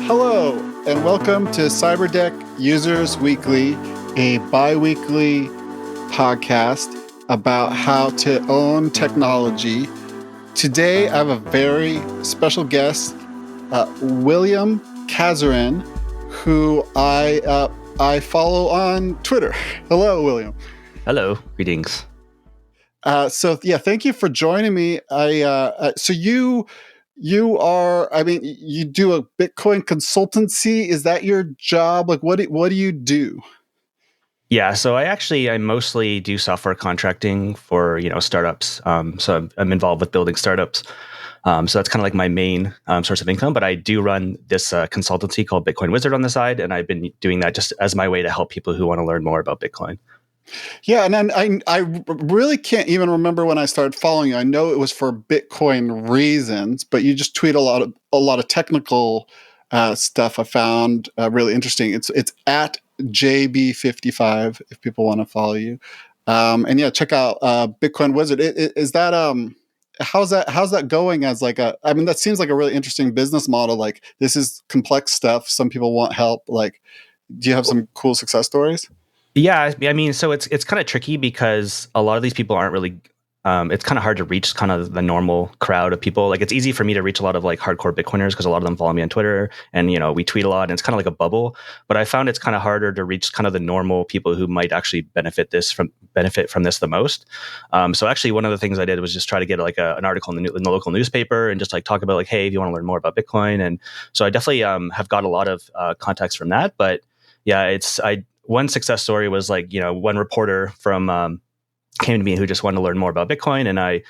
Hello, and welcome to Cyberdeck Users Weekly, a bi-weekly podcast about how to own technology. Today, I have a very special guest, William Casarin, who I follow on Twitter. Hello, William. Hello, greetings. Thank you for joining me. You are, you do a Bitcoin consultancy. Is that your job? Like, what do you do? Yeah, so I mostly do software contracting for startups. So I'm involved with building startups. So that's kind of like my main source of income. But I do run this consultancy called Bitcoin Wizard on the side, and I've been doing that just as my way to help people who want to learn more about Bitcoin. Yeah, and then I really can't even remember when I started following you. I know it was for Bitcoin reasons, but you just tweet a lot of technical stuff. I found really interesting. It's at JB55 if people want to follow you. Check out Bitcoin Wizard. Is that how's that going as like that seems like a really interesting business model. Like, this is complex stuff. Some people want help. Like, do you have some cool success stories? Yeah, I mean, so it's kind of tricky because a lot of these people aren't really. It's kind of hard to reach kind of the normal crowd of people. Like, it's easy for me to reach a lot of like hardcore Bitcoiners because a lot of them follow me on Twitter, and we tweet a lot, and it's kind of like a bubble. But I found it's kind of harder to reach kind of the normal people who might actually benefit from this the most. So actually, one of the things I did was just try to get like an article in the local newspaper and just like talk about like, hey, if you want to learn more about Bitcoin, and so I definitely have got a lot of contacts from that. But yeah, one success story was like, one reporter from came to me who just wanted to learn more about Bitcoin. And I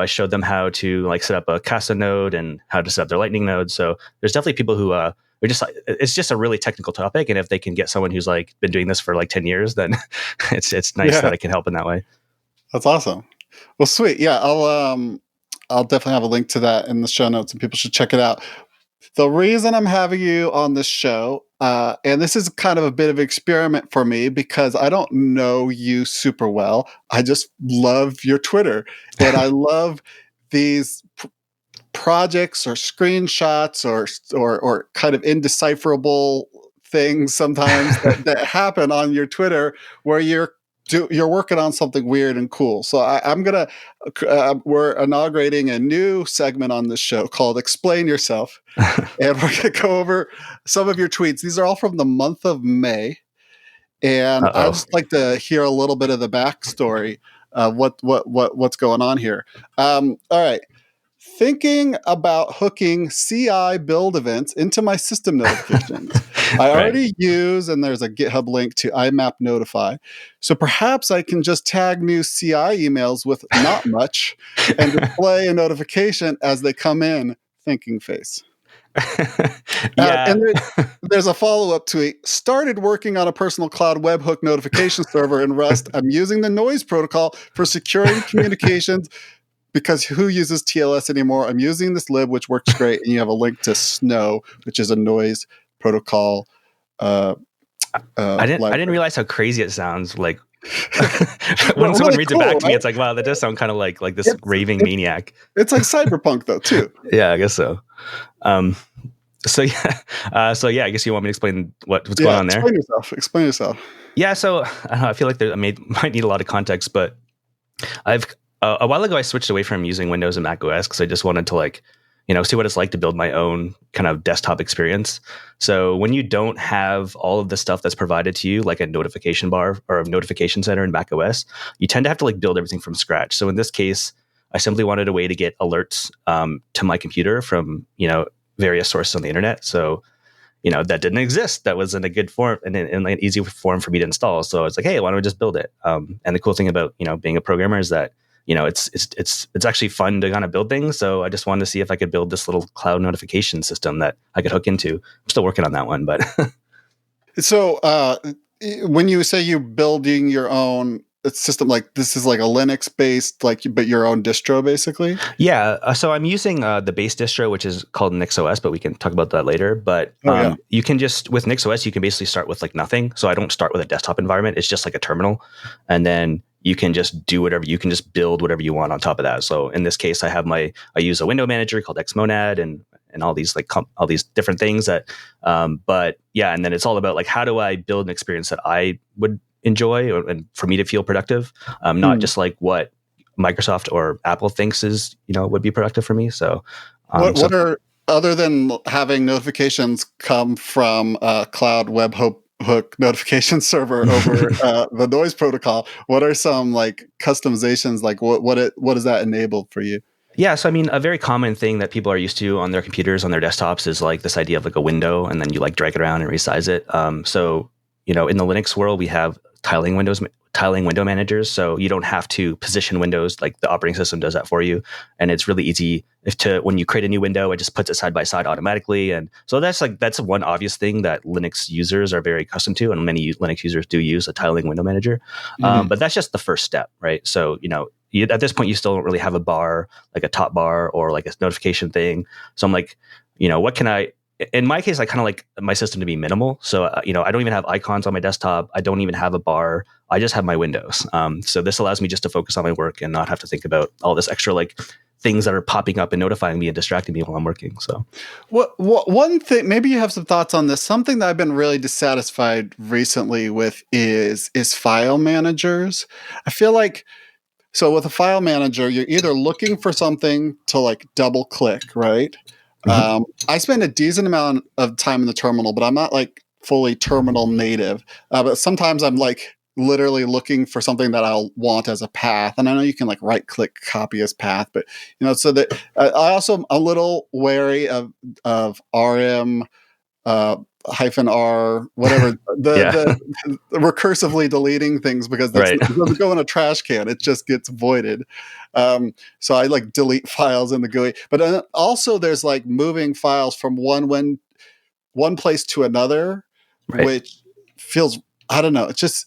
showed them how to like set up a Casa node and how to set up their Lightning node. So there's definitely people who it's just a really technical topic. And if they can get someone who's like been doing this for like 10 years, then it's nice that I can help in that way. That's awesome. Well, sweet. Yeah. I'll definitely have a link to that in the show notes and people should check it out. The reason I'm having you on this show, and this is kind of a bit of an experiment for me because I don't know you super well. I just love your Twitter, and I love these projects or screenshots or kind of indecipherable things sometimes that happen on your Twitter where you're working on something weird and cool. So we're inaugurating a new segment on this show called Explain Yourself. And we're going to go over some of your tweets. These are all from the month of May. And I'd just like to hear a little bit of the backstory of what's going on here. All right. Thinking about hooking CI build events into my system notifications. I already use, and there's a GitHub link to IMAP Notify. So perhaps I can just tag new CI emails with not much and display a notification as they come in, thinking face. And there's a follow-up tweet. Started working on a personal cloud webhook notification server in Rust. I'm using the noise protocol for securing communications because who uses TLS anymore? I'm using this lib, which works great. And you have a link to Snow, which is a noise protocol. I didn't realize how crazy it sounds. Like when someone really reads cool, it back to me, right? That does sound kind of like this raving maniac. It's like cyberpunk though, too. Yeah, I guess so. I guess you want me to explain what's going on there? Explain yourself. Yeah, so I feel like might need a lot of context, but a while ago I switched away from using Windows and Mac OS because I just wanted to see what it's like to build my own kind of desktop experience. So when you don't have all of the stuff that's provided to you, like a notification bar or a notification center in Mac OS, you tend to have to build everything from scratch. So in this case, I simply wanted a way to get alerts to my computer from various sources on the internet. So that didn't exist. That was in a good form and in an easy form for me to install. So I was like, hey, why don't we just build it? And the cool thing about being a programmer is that it's actually fun to kind of build things. So I just wanted to see if I could build this little cloud notification system that I could hook into. I'm still working on that one, but. So when you say you're building your own system, like this is like a Linux based, but your own distro basically? Yeah. So I'm using the base distro, which is called NIX-OS, but we can talk about that later. But you can just, with NIX-OS, you can basically start with nothing. So I don't start with a desktop environment. It's just like a terminal. And then you can just do whatever, you can just build whatever you want on top of that. So in this case, I use a window manager called Xmonad, and and all these like all these different things that. But yeah, and then it's all about like how do I build an experience that I would enjoy and for me to feel productive, not just like what Microsoft or Apple thinks is would be productive for me. So What are, other than having notifications come from cloud webhook notification server over the noise protocol, what are some like customizations, like what does that enable for you? Yeah, so I mean, a very common thing that people are used to on their computers, on their desktops, is like this idea of like a window, and then you like drag it around and resize it. So in the Linux world, we have tiling window managers, so you don't have to position windows, like the operating system does that for you, and it's really easy when you create a new window, it just puts it side by side automatically. And so that's one obvious thing that Linux users are very accustomed to, and many Linux users do use a tiling window manager. But that's just the first step, right? So at this point, you still don't really have a bar, like a top bar or like a notification thing. So I'm like, what can I? In my case, I kind of like my system to be minimal. So, I don't even have icons on my desktop. I don't even have a bar. I just have my windows. So this allows me just to focus on my work and not have to think about all this extra like things that are popping up and notifying me and distracting me while I'm working. So what one thing, maybe you have some thoughts on this. Something that I've been really dissatisfied recently with is file managers. I feel like, so with a file manager, you're either looking for something to like double click, right? I spend a decent amount of time in the terminal, but I'm not like fully terminal native. But sometimes I'm like literally looking for something that I'll want as a path. And I know you can like right click copy as path, but so that I also am a little wary of RM hyphen R, whatever, the recursively deleting things, because it doesn't go in a trash can. It just gets voided. So I like delete files in the GUI. But also there's like moving files from one place to another, which feels, I don't know, it's just,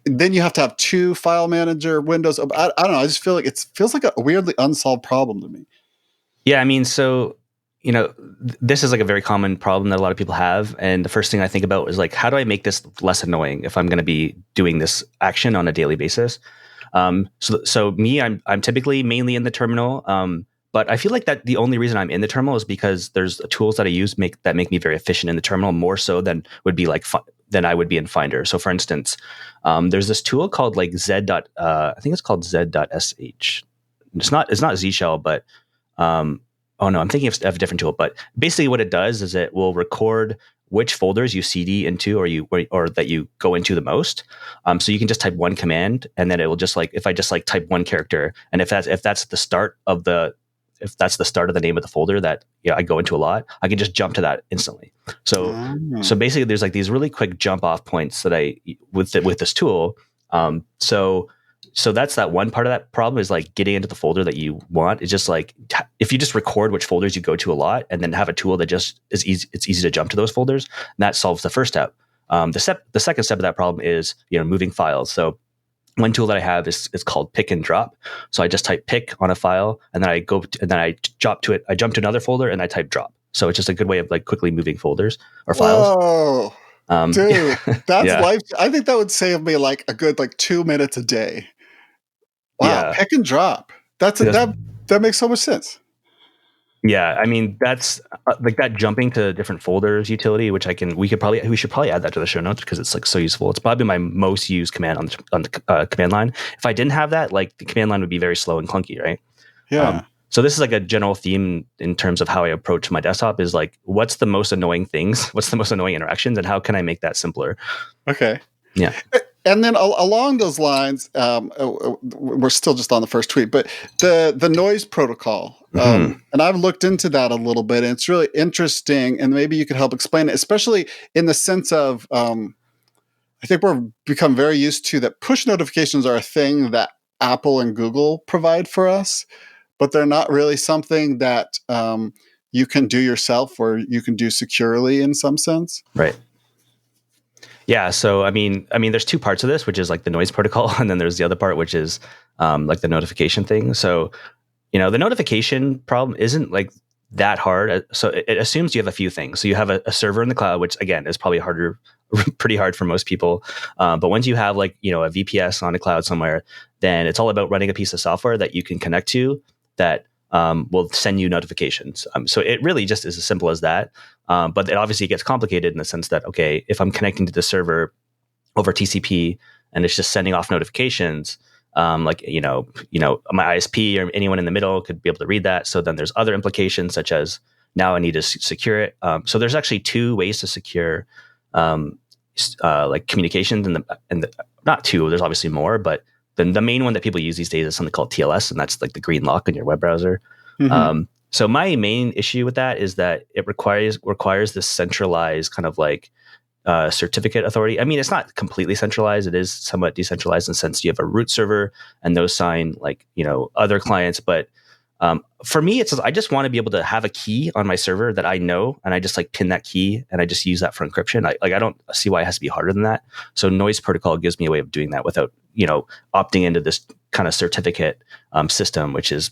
then you have to have two file manager windows. I don't know. I just feel like it feels like a weirdly unsolved problem to me. Yeah, I mean, so this is like a very common problem that a lot of people have. And the first thing I think about is like, how do I make this less annoying if I'm going to be doing this action on a daily basis? So me, I'm typically mainly in the terminal. But I feel like that the only reason I'm in the terminal is because there's tools that I use that make me very efficient in the terminal, more so than would be like than I would be in Finder. So for instance, there's this tool called like I think it's called z.sh. It's not Z shell, but oh no, I'm thinking of a different tool. But basically, what it does is it will record which folders you CD into, or that you go into the most. So you can just type one command, and then it will just like, if I just like type one character, and if that's the start of the name of the folder that I go into a lot, I can just jump to that instantly. So basically, there's like these really quick jump off points that I with this tool. So that's that one part of that problem, is like getting into the folder that you want. It's just like, if you just record which folders you go to a lot, and then have a tool that just is easy, it's easy to jump to those folders, that solves the first step. The second step of that problem is moving files. So one tool that I have is called pick and drop. So I just type pick on a file, and then I jump to it. I jump to another folder and I type drop. So it's just a good way of like quickly moving folders or files. Whoa, dude, that's life. I think that would save me like a good 2 minutes a day. Wow, pick and drop. That makes so much sense. Yeah, I mean, that's like that jumping to different folders utility, which we should probably add that to the show notes, because it's like so useful. It's probably my most used command on the command line. If I didn't have that, like the command line would be very slow and clunky, right? Yeah. So this is like a general theme in terms of how I approach my desktop, is like, what's the most annoying things? What's the most annoying interactions, and how can I make that simpler? Okay. Yeah. And then along those lines, we're still just on the first tweet, but the noise protocol, and I've looked into that a little bit, and it's really interesting, and maybe you could help explain it, especially in the sense of, I think we're become very used to that push notifications are a thing that Apple and Google provide for us, but they're not really something that you can do yourself, or you can do securely in some sense. Right. Yeah, so I mean, there's two parts of this, which is like the noise protocol, and then there's the other part, which is like the notification thing. So, the notification problem isn't like that hard. So it assumes you have a few things. So you have a server in the cloud, which again is probably pretty hard for most people. But once you have like a VPS on a cloud somewhere, then it's all about running a piece of software that you can connect to that will send you notifications. So it really just is as simple as that. But it obviously gets complicated in the sense that, okay, if I'm connecting to the server over TCP and it's just sending off notifications, like, my ISP or anyone in the middle could be able to read that. So then there's other implications, such as now I need to secure it. So there's actually two ways to secure like communications, and not two, there's obviously more, but the main one that people use these days is something called TLS, and that's like the green lock in your web browser. So my main issue with that is that it requires this centralized kind of like certificate authority. I mean, it's not completely centralized. It is somewhat decentralized in the sense you have a root server and those sign like, other clients. But for me, it's I just want to be able to have a key on my server that I know, and I just like pin that key and I just use that for encryption. I don't see why it has to be harder than that. So noise protocol gives me a way of doing that without, opting into this kind of certificate system, which is,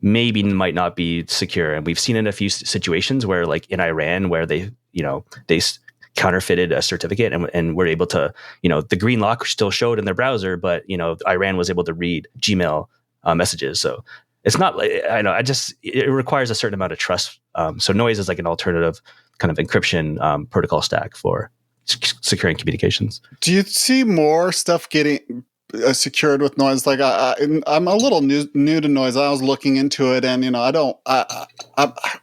maybe might not be secure. And we've seen in a few situations where, like in Iran, where they counterfeited a certificate and were able to, the green lock still showed in their browser, but, Iran was able to read Gmail messages. So it's not like, it requires a certain amount of trust. So noise is like an alternative kind of encryption protocol stack for securing communications. Do you see more stuff getting secured with noise? Like I'm a little new to noise. I was looking into it, and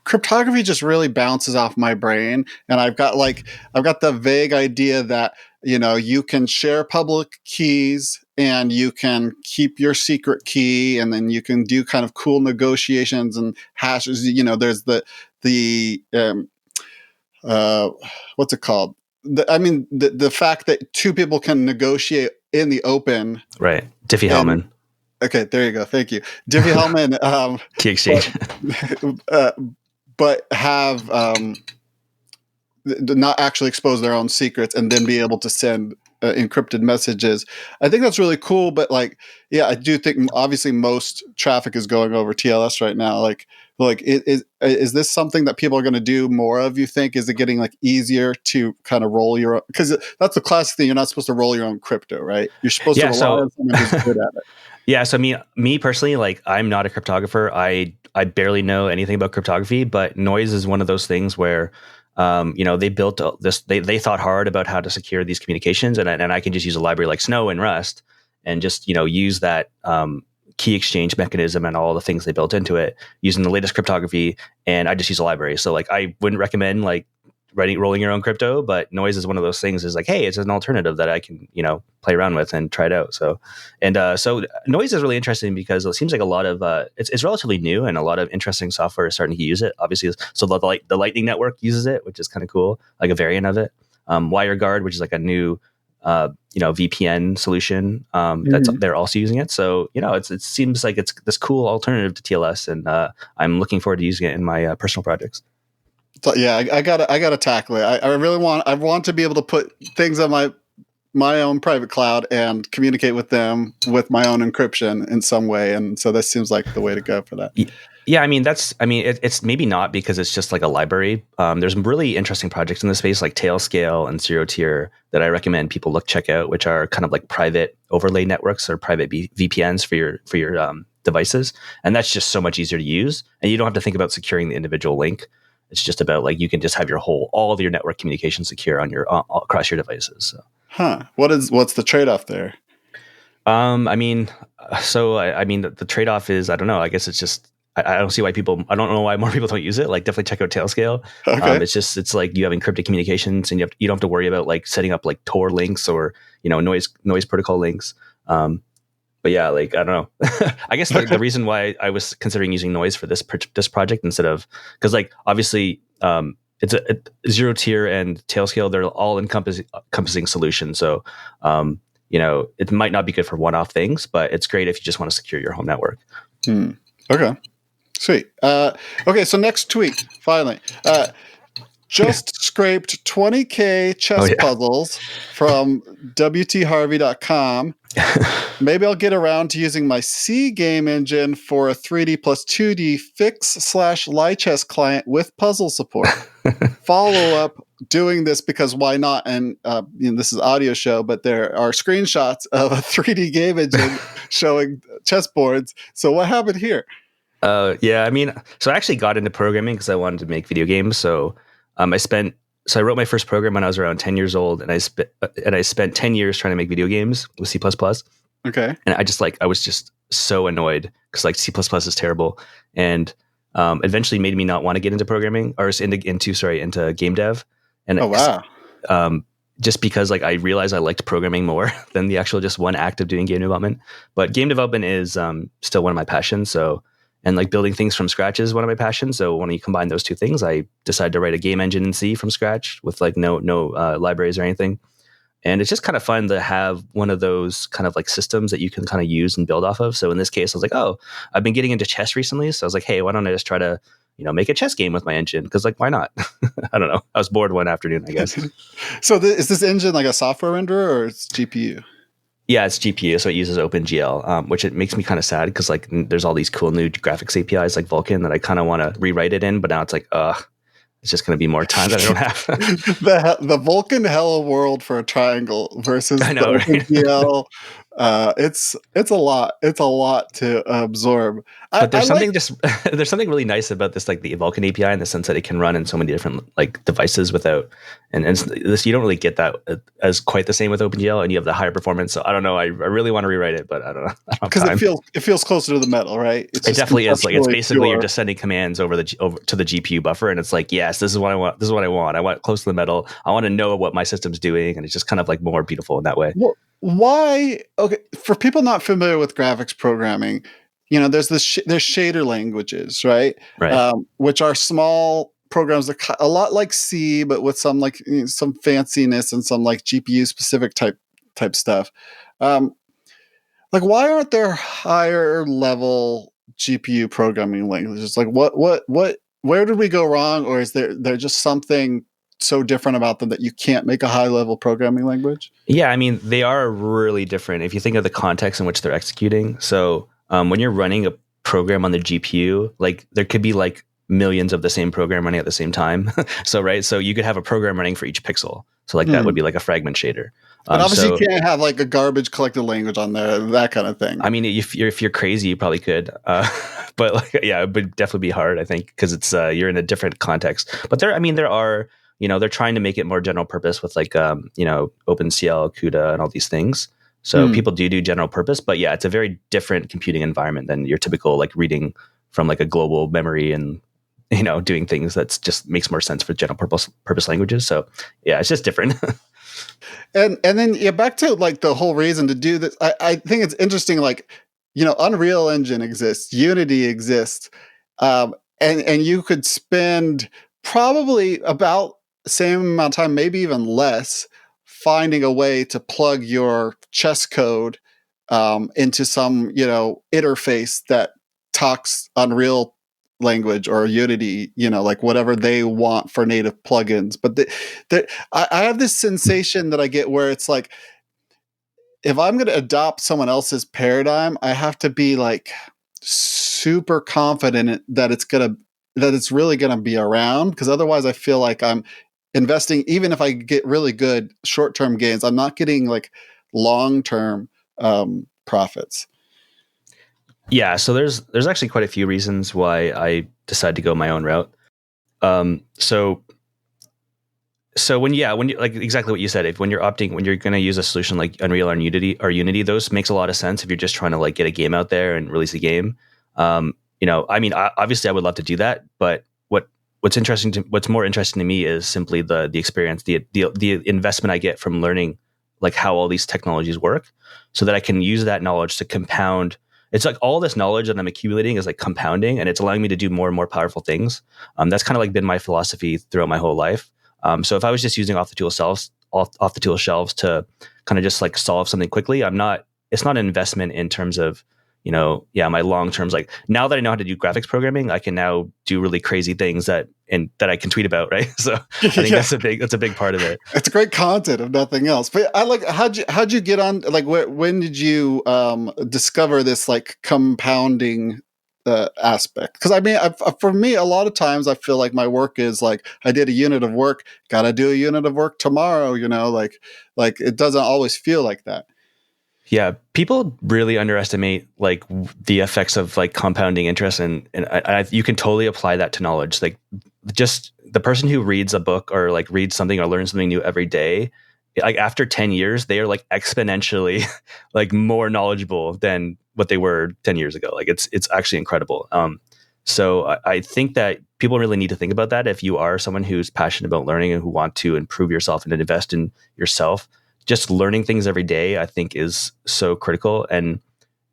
cryptography just really bounces off my brain, and I've got the vague idea that you can share public keys and you can keep your secret key, and then you can do kind of cool negotiations and hashes. There's the what's it called? The fact that two people can negotiate in the open. Right. Diffie-Hellman. Okay, there you go. Thank you. Diffie-Hellman. Key exchange. But have not actually expose their own secrets and then be able to send encrypted messages. I think that's really cool. But I do think obviously most traffic is going over TLS right now. Is this something that people are going to do more of? You think? Is it getting easier to kind of roll your own? Because that's the classic thing. You're not supposed to roll your own crypto, right? You're supposed to rely on someone who's good at it. Yeah. So me personally, I'm not a cryptographer. I barely know anything about cryptography, but noise is one of those things where they built this. They thought hard about how to secure these communications, and I can just use a library like Snow and Rust, and just use that key exchange mechanism and all the things they built into it using the latest cryptography. And I just use a library. So I wouldn't recommend rolling your own crypto, but noise is one of those things. Is hey, it's an alternative that I can play around with and try it out. So noise is really interesting because it seems like a lot of it's relatively new, and a lot of interesting software is starting to use it. Obviously, so the Lightning Network uses it, which is kind of cool, like a variant of it. WireGuard, which is like a new VPN solution, they're also using it. So it seems like it's this cool alternative to TLS, and I'm looking forward to using it in my personal projects. So, yeah, I gotta tackle it. I really want to be able to put things on my own private cloud and communicate with them with my own encryption in some way, and so this seems like the way to go for that. Yeah, it's maybe not because it's just like a library. There's really interesting projects in this space like Tailscale and Zero Tier that I recommend people check out, which are kind of like private overlay networks or private VPNs for your devices, and that's just so much easier to use, and you don't have to think about securing the individual link. It's just about you can just have all of your network communication secure on across your devices. So. What's the trade-off there? The trade-off is, I don't know. I guess it's just I don't see why I don't know why more people don't use it. Definitely check out Tailscale. Okay. It's you have encrypted communications, and you don't have to worry about setting up Tor links or noise protocol links. But yeah, I don't know. I guess the reason why I was considering using noise for this project instead of, because obviously it's a Zero Tier and Tailscale, they're all encompassing solutions. So it might not be good for one-off things, but it's great if you just want to secure your home network. Okay, sweet. Okay, so next tweet finally. Just scraped 20K chess puzzles from WTHarvey.com. Maybe I'll get around to using my C game engine for a 3D plus 2D fix/Lichess client with puzzle support. Follow up doing this because why not? And this is audio show, but there are screenshots of a 3D game engine showing chessboards. So what happened here? Yeah, I mean, so I actually got into programming because I wanted to make video games. So I wrote my first program when I was around 10 years old, and I spent 10 years trying to make video games with C++. Okay. And I was just so annoyed because like C++ is terrible, and eventually made me not want to get into programming or into game dev. And Oh, wow. um, just because like I realized I liked programming more than the actual just one act of doing game development. But game development is still one of my passions. So, and like building things from scratch is one of my passions. So when you combine those two things, I decided to write a game engine in C from scratch with like no libraries or anything. And it's just kind of fun to have one of those kind of like systems that you can kind of use and build off of. So in this case, I was like, oh, I've been getting into chess recently. So I was like, hey, why don't I just try to, make a chess game with my engine? Because like, why not? I don't know. I was bored one afternoon, I guess. So is this engine like a software renderer or it's GPU? Yeah, it's GPU, so it uses OpenGL, which it makes me kind of sad because like there's all these cool new graphics APIs like Vulkan that I kind of want to rewrite it in, but now it's like, it's just going to be more time that I don't have. The Vulkan Hello World for a triangle versus I the know, right? OpenGL. It's a lot. It's a lot to absorb. But I there's like. something just there's something really nice about this, like the Vulkan API, in the sense that it can run in so many different like devices without, and this you don't really get that as quite the same with OpenGL, and you have the higher performance. So I don't know. I really want to rewrite it, but I don't know. I don't have Because time. it feels closer to the metal, right? It's It just definitely is. Like it's conceptually basically you're pure. just sending commands over to the GPU buffer, and it's like, yes, this is what I want. This is what I want. I want close to the metal. I want to know what my system's doing, and it's just kind of like more beautiful in that way. Why? Okay, for people not familiar with graphics programming, there's there's shader languages, right? Right. Which are small programs that a lot like C, but with some like some fanciness and some like GPU specific type stuff. Um, like, why aren't there higher level GPU programming languages? Like, what? Where did we go wrong, or is there just something so different about them that you can't make a high level programming language? Yeah, I mean, they are really different if you think of the context in which they're executing. So when you're running a program on the GPU, like there could be like millions of the same program running at the same time. So you could have a program running for each pixel. So like that would be like a fragment shader. And obviously, you So can't have like a garbage collected language on there, that kind of thing. I mean, if you're crazy, you probably could. But like, yeah, it would definitely be hard, I think, because it's you're in a different context. But there are they're trying to make it more general purpose with like OpenCL, CUDA, and all these things. So Hmm. people do general purpose, but yeah, it's a very different computing environment than your typical like reading from like a global memory and doing things that's just makes more sense for general purpose languages. So yeah, it's just different. And then yeah, back to like the whole reason to do this. I think it's interesting. Like, Unreal Engine exists, Unity exists, and you could spend probably about the same amount of time, maybe even less, finding a way to plug your chess code into some interface that talks Unreal language or Unity, like whatever they want for native plugins. But I have this sensation that I get where it's like, if I'm going to adopt someone else's paradigm, I have to be like super confident that it's really going to be around. Because otherwise, I feel like I'm investing, even if I get really good short term gains, I'm not getting like long term profits. Yeah, so there's actually quite a few reasons why I decided to go my own route. Um, so when you like exactly what you said, if when you're going to use a solution like Unreal or Unity, those makes a lot of sense if you're just trying to like get a game out there and release a game. I mean, obviously I would love to do that, but what's more interesting to me is simply the experience, the investment I get from learning like how all these technologies work, so that I can use that knowledge to compound. It's like all this knowledge that I'm accumulating is like compounding, and it's allowing me to do more and more powerful things. That's kind of like been my philosophy throughout my whole life. So if I was just using off the tool shelves to kind of just like solve something quickly, it's not an investment in terms of, my long terms. Like now that I know how to do graphics programming, I can now do really crazy things that I can tweet about. Right. So I think Yeah. that's a big part of it. It's great content if nothing else. But I like, how'd you get on, like when did you discover this like compounding aspect? Because I mean, for me, a lot of times I feel like my work is like, I did a unit of work, gotta do a unit of work tomorrow. Like it doesn't always feel like that. Yeah, people really underestimate like the effects of like compounding interest, and you can totally apply that to knowledge. Like, just the person who reads a book or like reads something or learns something new every day, like after 10 years, they are like exponentially like more knowledgeable than what they were 10 years ago. Like it's actually incredible. So I think that people really need to think about that. If you are someone who's passionate about learning and who want to improve yourself and invest in yourself, just learning things every day, I think, is so critical. And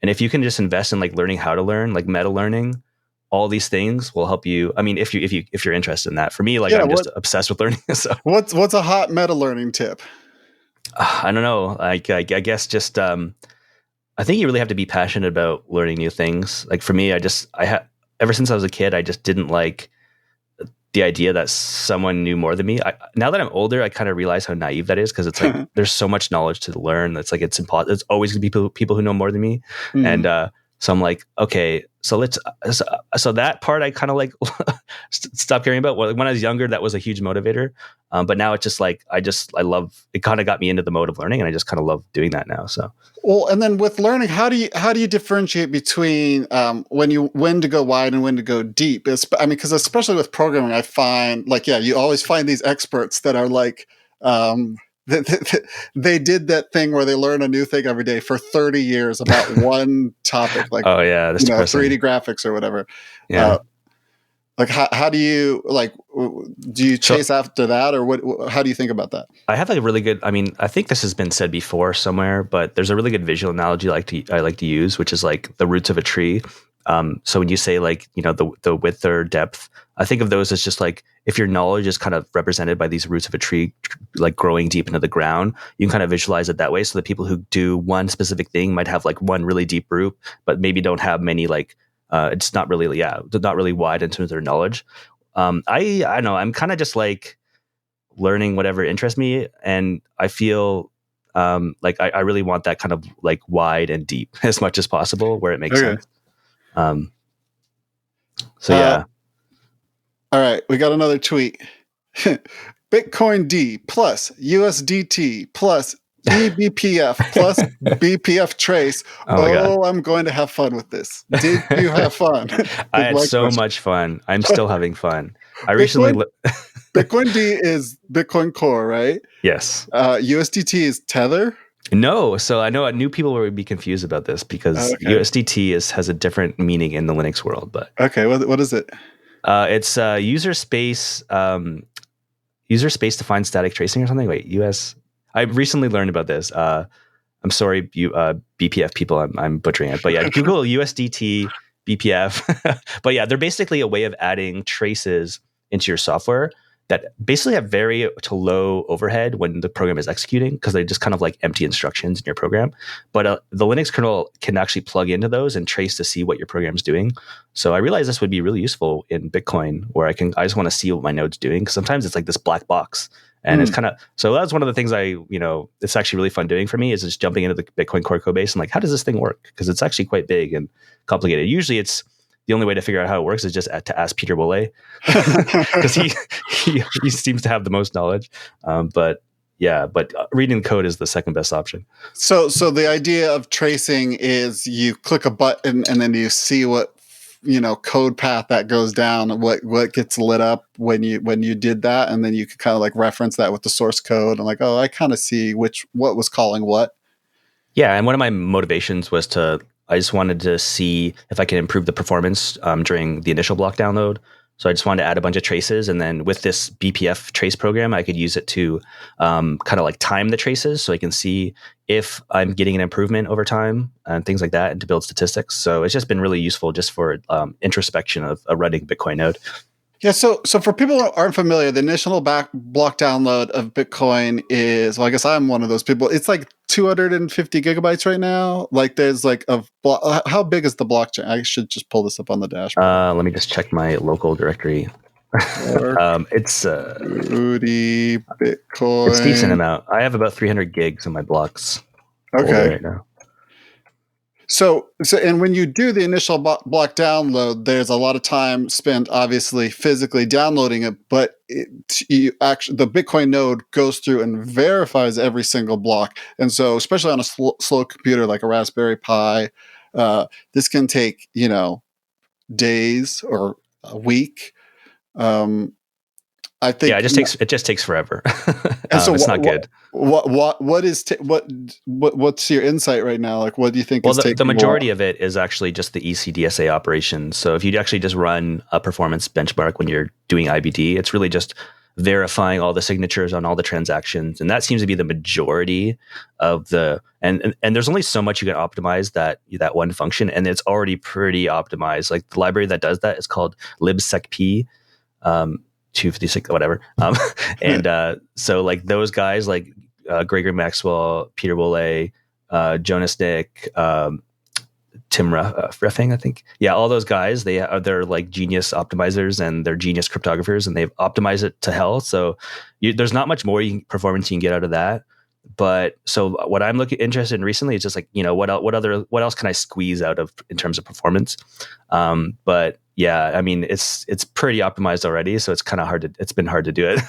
if you can just invest in like learning how to learn, like meta learning, all these things will help you. I mean, if you're interested in that. For me, like Yeah, I'm just obsessed with learning. So what's a hot meta learning tip? I don't know. Like I guess just I think you really have to be passionate about learning new things. Like for me, ever since I was a kid, I just didn't like the idea that someone knew more than me. Now that I'm older, I kind of realize how naive that is, because it's like there's so much knowledge to learn. It's like it's impossible. It's always going to be people who know more than me, and so I'm like, okay, so so that part I kind of like stop caring about. When I was younger, that was a huge motivator, but now it's just like I love it. Kind of got me into the mode of learning, and I just kind of love doing that now. So. Well, and then with learning, how do you differentiate between when to go wide and when to go deep? I mean, because especially with programming, I find like you always find these experts that are like they did that thing where they learn a new thing every day for 30 years about one topic, like oh yeah, that's depressing. 3D graphics or whatever. Yeah. Like how do you do you chase after that, or what? How do you think about that? I have like a really good. I mean, I think this has been said before somewhere, but there's a really good visual analogy I like to use, which is like the roots of a tree. So when you say like the width or depth, I think of those as just like if your knowledge is kind of represented by these roots of a tree, like growing deep into the ground, you can kind of visualize it that way. So the people who do one specific thing might have like one really deep root, but maybe don't have many like. It's not really, not really wide in terms of their knowledge. I don't know. I'm kind of just like learning whatever interests me, and I feel like I really want that kind of like wide and deep as much as possible, where it makes sense. So yeah. All right, we got another tweet. Bitcoin D plus USDT plus eBPF plus BPF trace. Oh, I'm going to have fun with this. Did you have fun? I had so much fun. I'm still having fun. I recently Bitcoin D is Bitcoin Core, right? Yes. USDT is Tether. No, so I know new people would be confused about this because USDT has a different meaning in the Linux world. But okay, what is it? It's user space defined static tracing or something. Wait, I recently learned about this. I'm sorry, you BPF people, I'm butchering it. But yeah, Google USDT BPF. But yeah, they're basically a way of adding traces into your software that basically have very to low overhead when the program is executing, because they just kind of like empty instructions in your program. But the Linux kernel can actually plug into those and trace to see what your program is doing. So I realized this would be really useful in Bitcoin, where I just want to see what my node's doing, because sometimes it's like this black box. And it's kind of, so that's one of the things it's actually really fun doing for me, is just jumping into the Bitcoin core code base and like, how does this thing work? Because it's actually quite big and complicated. Usually it's the only way to figure out how it works is just to ask Peter Bolle, because he seems to have the most knowledge. But reading code is the second best option. So the idea of tracing is you click a button and then you see what code path that goes down, what gets lit up when you did that, and then you can kind of like reference that with the source code and like, oh, I kind of see what was calling what. Yeah, and one of my motivations was I just wanted to see if I can improve the performance during the initial block download. So I just wanted to add a bunch of traces, and then with this BPF trace program, I could use it to kind of like time the traces, so I can see if I'm getting an improvement over time and things like that, and to build statistics. So it's just been really useful just for introspection of a running Bitcoin node. Yeah, so for people who aren't familiar, the initial block download of Bitcoin is, well, I guess I'm one of those people. It's like 250 gigabytes right now. Like there's like how big is the blockchain? I should just pull this up on the dashboard. Let me just check my local directory. It's Rudy Bitcoin. It's a decent amount. I have about 300 gigs in my blocks. Okay. Right now. And when you do the initial block download, there's a lot of time spent obviously physically downloading it, but the Bitcoin node goes through and verifies every single block. And so, especially on a slow computer like a Raspberry Pi, this can take, days or a week. I think, yeah, it just takes forever. and so it's not good. What's your insight right now? Like, what do you think Well, is taking the majority of it is actually just the ECDSA operation. So if you actually just run a performance benchmark when you're doing IBD, it's really just verifying all the signatures on all the transactions, and that seems to be the majority of the. And there's only so much you can optimize that one function, and it's already pretty optimized. Like the library that does that is called libsecp. 256 whatever, and so like those guys like Gregory Maxwell, Peter Wolle, Jonas Nick, Tim Refing, I think. Yeah, all those guys, they're like genius optimizers and they're genius cryptographers, and they've optimized it to hell. So there's not much more performance you can get out of that. But so what I'm interested in recently is just like, what else can I squeeze out of in terms of performance? But yeah, I mean, it's pretty optimized already, so it's kind of it's been hard to do it.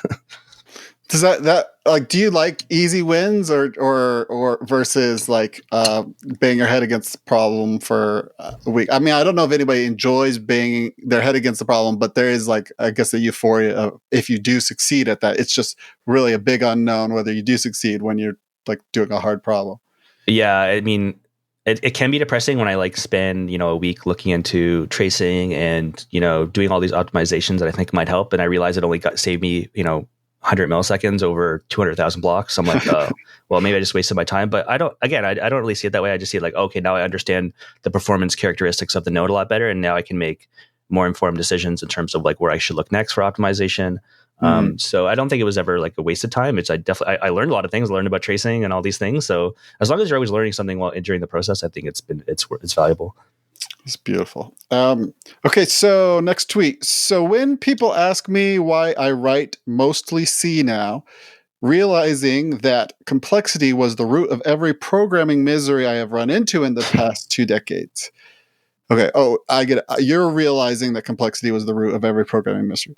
Does that like, do you like easy wins or versus like banging your head against the problem for a week? I mean, I don't know if anybody enjoys banging their head against the problem, but there is like, I guess, the euphoria of if you do succeed at that. It's just really a big unknown whether you do succeed when you're like doing a hard problem. Yeah, I mean, it can be depressing when I like spend, a week looking into tracing and, doing all these optimizations that I think might help. And I realize it only saved me, 100 milliseconds over 200,000 blocks. So I'm like, well, maybe I just wasted my time. But I don't really see it that way. I just see it like, okay, now I understand the performance characteristics of the node a lot better. And now I can make more informed decisions in terms of like where I should look next for optimization. So I don't think it was ever like a waste of time. I learned a lot of things. I learned about tracing and all these things. So as long as you're always learning something during the process, I think it's valuable. It's beautiful. Okay, so next tweet. So when people ask me why I write mostly C now, realizing that complexity was the root of every programming misery I have run into in the past 2 decades. Okay. Oh, I get it. You're realizing that complexity was the root of every programming misery.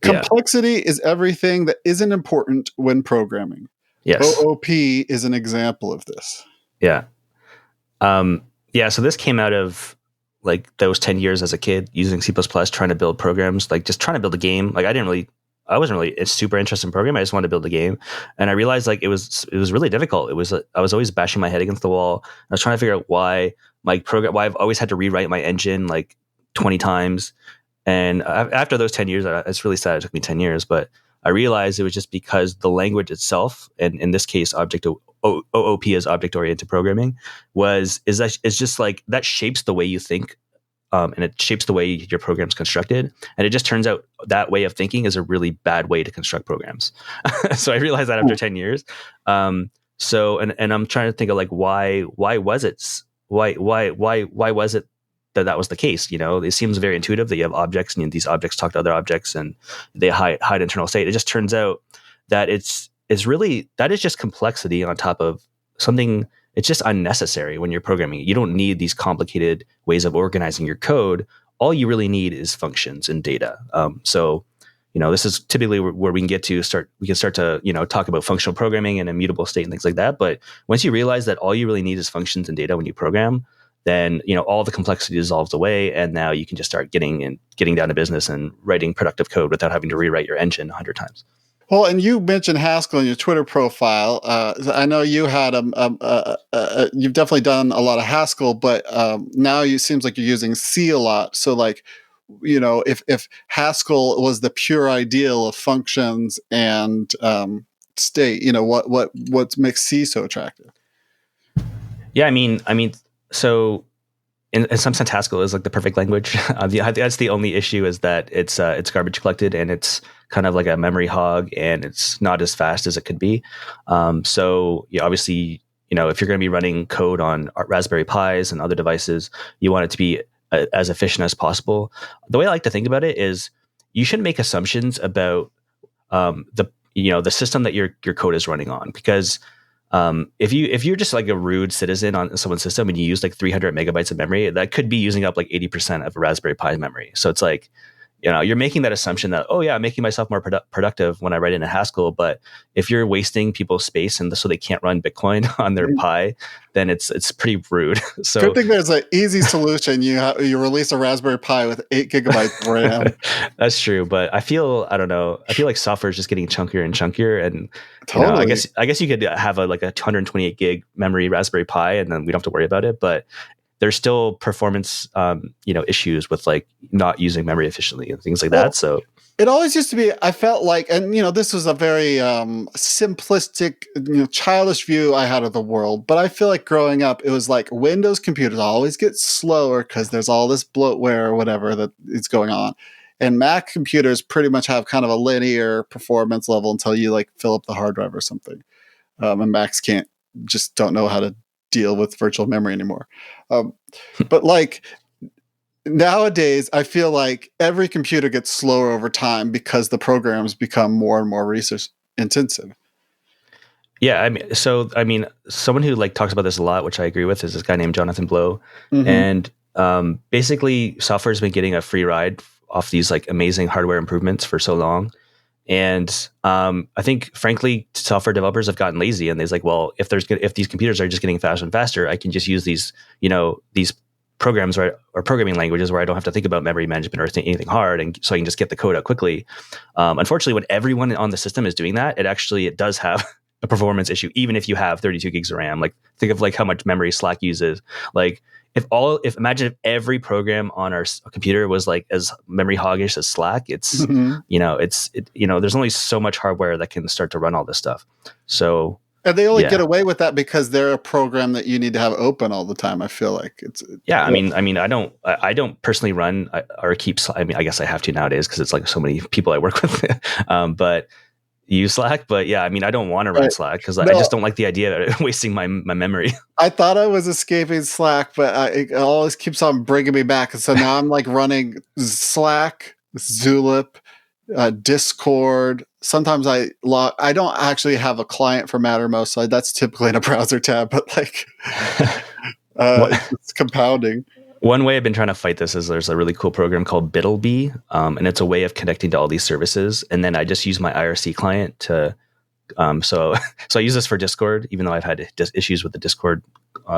Complexity is everything that isn't important when programming. Yes. OOP is an example of this. Yeah. So this came out of like those 10 years as a kid using C++, trying to build programs, like just trying to build a game. Like I wasn't really super interested in programming. I just wanted to build a game. And I realized like it was really difficult. I was always bashing my head against the wall. I was trying to figure out why I've always had to rewrite my engine like 20 times. And after those 10 years, it's really sad it took me 10 years, but I realized it was just because the language itself, and in this case, OOP is object-oriented programming, is just like that shapes the way you think, and it shapes the way your program's constructed. And it just turns out that way of thinking is a really bad way to construct programs. So I realized that after 10 years. And I'm trying to think of like why was it that was the case? It seems very intuitive that you have objects and these objects talk to other objects and they hide internal state. It just turns out that that is just complexity on top of something. It's just unnecessary when you're programming. You don't need these complicated ways of organizing your code. All you really need is functions and data. This is typically where we can start to, talk about functional programming and immutable state and things like that. But once you realize that all you really need is functions and data when you program, then all the complexity dissolves away, and now you can just start getting down to business and writing productive code without having to rewrite your engine 100 times. Well, and you mentioned Haskell in your Twitter profile. I know you had you've definitely done a lot of Haskell, but now it seems like you're using C a lot. So, like, if Haskell was the pure ideal of functions and state, what makes C so attractive? Yeah, I mean, so in some sense, Haskell is like the perfect language. That's the only issue, is that it's garbage collected and it's kind of like a memory hog and it's not as fast as it could be. Obviously, if you're going to be running code on Raspberry Pis and other devices, you want it to be as efficient as possible. The way I like to think about it is you shouldn't make assumptions about the system that your code is running on, because if you're just like a rude citizen on someone's system and you use like 300 megabytes of memory, that could be using up like 80% of a Raspberry Pi memory. So it's like, you're making that assumption that, oh yeah, I'm making myself more productive when I write in a Haskell. But if you're wasting people's space and so they can't run Bitcoin on their Pi, then it's pretty rude. So good thing there's an easy solution. You release a Raspberry Pi with 8 gigabytes of RAM. That's true, but I feel like software is just getting chunkier and chunkier, and Totally. I guess you could have a 228 gig memory Raspberry Pi, and then we don't have to worry about it. But there's still performance, issues with like not using memory efficiently and things like that. So it always used to be, I felt like, and this was a very simplistic, childish view I had of the world. But I feel like growing up, it was like Windows computers always get slower because there's all this bloatware or whatever that is going on. And Mac computers pretty much have kind of a linear performance level until you like fill up the hard drive or something. And Macs don't know how to deal with virtual memory anymore. But like nowadays, I feel like every computer gets slower over time because the programs become more and more resource intensive. Yeah, I mean, someone who like talks about this a lot, which I agree with, is this guy named Jonathan Blow, and basically, software's been getting a free ride off these like amazing hardware improvements for so long. And I think, frankly, software developers have gotten lazy, and they're like, well, if these computers are just getting faster and faster, I can just use these programs or programming languages where I don't have to think about memory management or anything hard, and so I can just get the code out quickly. Unfortunately, when everyone on the system is doing that, it does have a performance issue, even if you have 32 gigs of RAM. Like, think of like how much memory Slack uses. Like, imagine if every program on our computer was like as memory hoggish as Slack, there's only so much hardware that can start to run all this stuff. So, and they only get away with that because they're a program that you need to have open all the time. I feel like I mean, I don't personally run or keep. I mean, I guess I have to nowadays because it's like so many people I work with, but use Slack. But yeah, I mean, I don't want to run Slack because I just don't like the idea of wasting my memory. I thought I was escaping Slack, but it always keeps on bringing me back. And so now I'm like running Slack, Zulip, Discord. Sometimes I don't actually have a client for Mattermost, so that's typically in a browser tab, but like it's compounding. One way I've been trying to fight this is there's a really cool program called Bittleby, and it's a way of connecting to all these services. And then I just use my IRC client to, so I use this for Discord, even though I've had issues with the Discord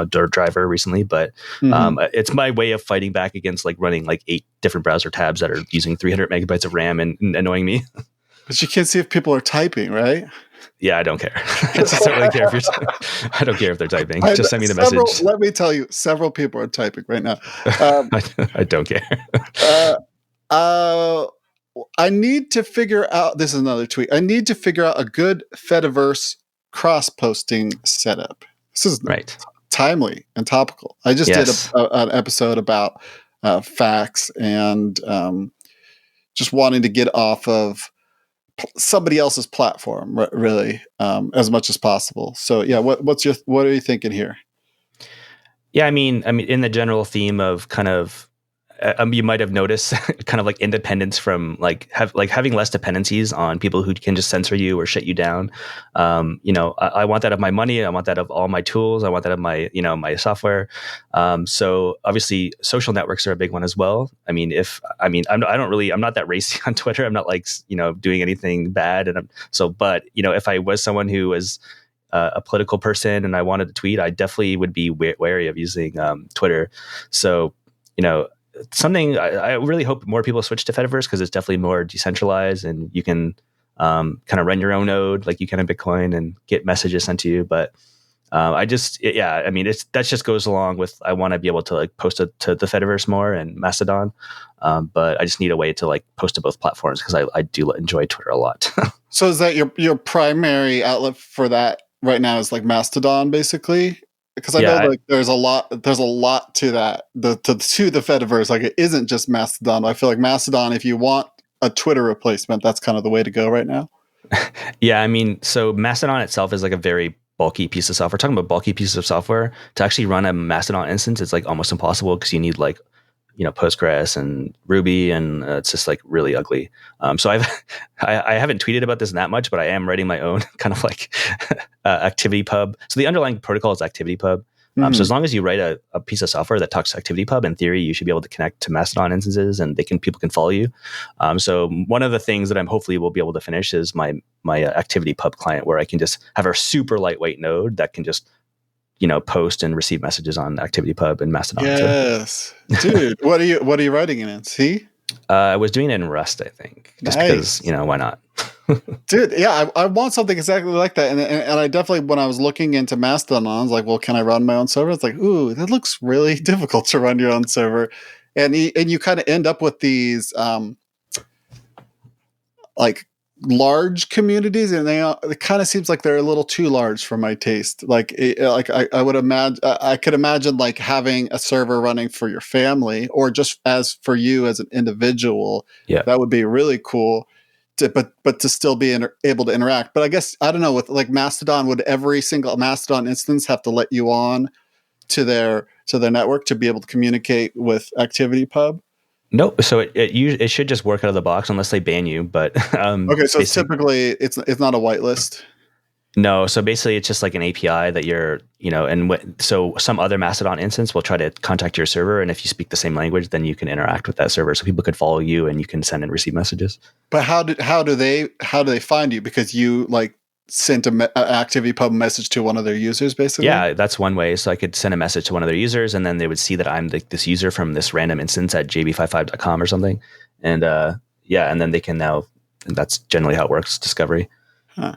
driver recently. But it's my way of fighting back against like running like 8 different browser tabs that are using 300 megabytes of RAM and annoying me. But you can't see if people are typing, right? Yeah, I don't care. I just don't really care I don't care if they're typing. Just send me the message. Let me tell you, several people are typing right now. I don't care. I need to figure out. This is another tweet. I need to figure out a good Fediverse cross-posting setup. This is right. Timely and topical. I just did an episode about facts and just wanting to get off of somebody else's platform, really, as much as possible. So yeah, what are you thinking here? Yeah, I mean, in the general theme of kind of, you might have noticed kind of like independence from having less dependencies on people who can just censor you or shut you down. I want that of my money. I want that of all my tools. I want that of my, my software. So obviously social networks are a big one as well. I'm not that racy on Twitter. I'm not like, doing anything bad. But if I was someone who was a political person and I wanted to tweet, I definitely would be wary of using Twitter. So, something I really hope more people switch to Fediverse because it's definitely more decentralized and you can kind of run your own node like you can in Bitcoin and get messages sent to you. But that just goes along with I want to be able to like post it to the Fediverse more and Mastodon. But I just need a way to like post to both platforms because I do enjoy Twitter a lot. So is that your primary outlet for that right now is like Mastodon basically? Because I know like there's a lot to that, to the Fediverse. Like it isn't just Mastodon. I feel like Mastodon, if you want a Twitter replacement, that's kind of the way to go right now. Yeah, I mean, so Mastodon itself is like a very bulky piece of software. We're talking about bulky pieces of software to actually run a Mastodon instance. It's like almost impossible because you need like Postgres and Ruby, and it's just like really ugly. So I haven't tweeted about this that much, but I am writing my own kind of like ActivityPub. So the underlying protocol is ActivityPub. So as long as you write a piece of software that talks to ActivityPub, in theory, you should be able to connect to Mastodon instances, and people can follow you. So one of the things that I'm hopefully will be able to finish is my ActivityPub client, where I can just have a super lightweight node that can just post and receive messages on ActivityPub and Mastodon. Yes, dude. What are you writing it in? C? I was doing it in Rust, I think, just because why not? Dude, yeah, I want something exactly like that, and I definitely, when I was looking into Mastodon, I was like, well, can I run my own server? It's like, ooh, that looks really difficult to run your own server, and you kind of end up with these like large communities, and it kind of seems like they're a little too large for my taste. Like I would imagine, I could imagine like having a server running for your family, or just as for you as an individual. Yeah, that would be really cool. But to still be able to interact. But I guess, I don't know, with like Mastodon, would every single Mastodon instance have to let you on to their network to be able to communicate with ActivityPub? Nope. So it should just work out of the box unless they ban you. But okay, so typically it's not a whitelist. No, so basically it's just like an API that you're, so some other Mastodon instance will try to contact your server, and if you speak the same language, then you can interact with that server. So people could follow you, and you can send and receive messages. But how do they find you? Because you like sent an ActivityPub message to one of their users, basically. Yeah, that's one way. So I could send a message to one of their users, and then they would see that I'm this user from this random instance at jb55.com or something, and and then they can now. And that's generally how it works. Discovery. Huh.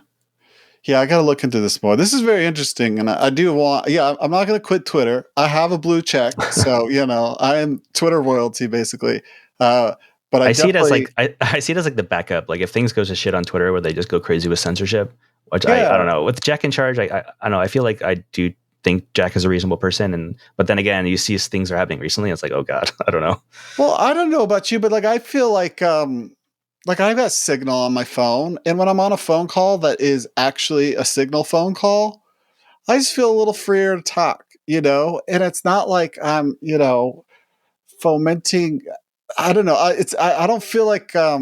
Yeah, I got to look into this more. This is very interesting, and I do want. Yeah, I'm not going to quit Twitter. I have a blue check, so I am Twitter royalty basically. But I see it as like I see it as like the backup. Like if things go to shit on Twitter, where they just go crazy with censorship, which I don't know. With Jack in charge, I don't know. I feel like I do think Jack is a reasonable person, but then again, you see things are happening recently. It's like, oh god, I don't know. Well, I don't know about you, but like I feel like I've got Signal on my phone, and when I'm on a phone call that is actually a Signal phone call, I just feel a little freer to talk, and it's not like I'm, fomenting. I don't know. I don't feel like, I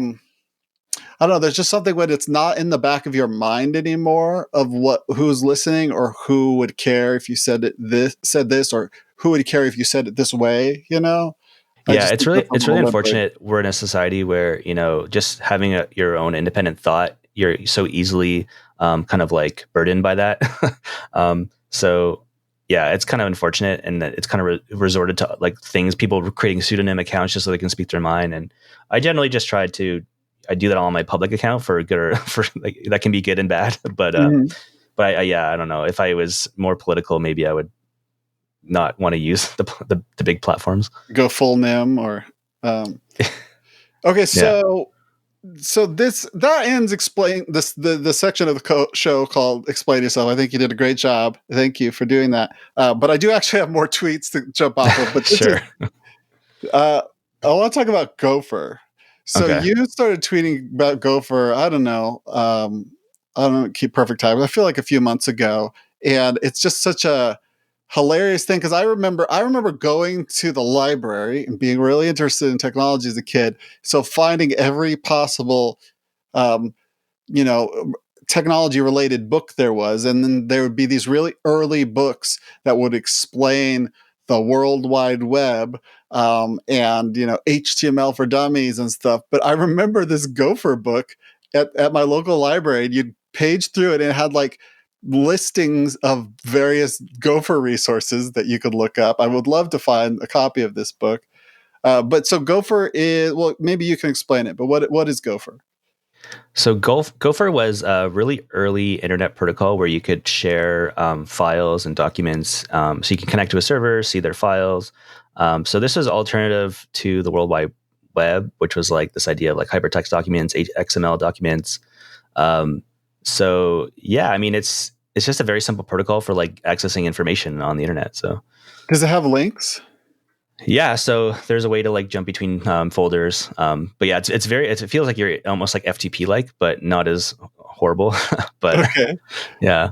don't know. There's just something when it's not in the back of your mind anymore of who's listening, or who would care if you said this, or who would care if you said it this way, Yeah, it's really unfortunate. We're in a society where just having your own independent thought, you're so easily kind of like burdened by that. So yeah, it's kind of unfortunate, and that it's kind of resorted to like people creating pseudonym accounts just so they can speak their mind. And I generally just I do that all on my public account for good, or for like that can be good and bad. But I don't know. If I was more political, maybe I would not want to use the big platforms. Go full NIM or okay, so that ends the section of the show called Explain Yourself. I think you did a great job. Thank you for doing that. But I do actually have more tweets to jump off of. But sure. I want to talk about Gopher. So you started tweeting about Gopher, I don't know, keep perfect time. I feel like a few months ago, and it's just such a hilarious thing, because I remember going to the library and being really interested in technology as a kid. So finding every possible, technology related book there was, and then there would be these really early books that would explain the World Wide Web, and HTML for dummies and stuff. But I remember this Gopher book at my local library, and you'd page through it, and it had like listings of various Gopher resources that you could look up. I would love to find a copy of this book. But so Gopher is, well, maybe you can explain it, but what is Gopher? So Gopher was a really early internet protocol where you could share files and documents. So you can connect to a server, see their files. So this was alternative to the World Wide Web, which was like this idea of like hypertext documents, XML documents. So yeah, I mean, it's just a very simple protocol for like accessing information on the internet. So does it have links? Yeah, so there's a way to like jump between folders. But yeah, it feels like you're almost like FTP like, but not as horrible. But okay. Yeah.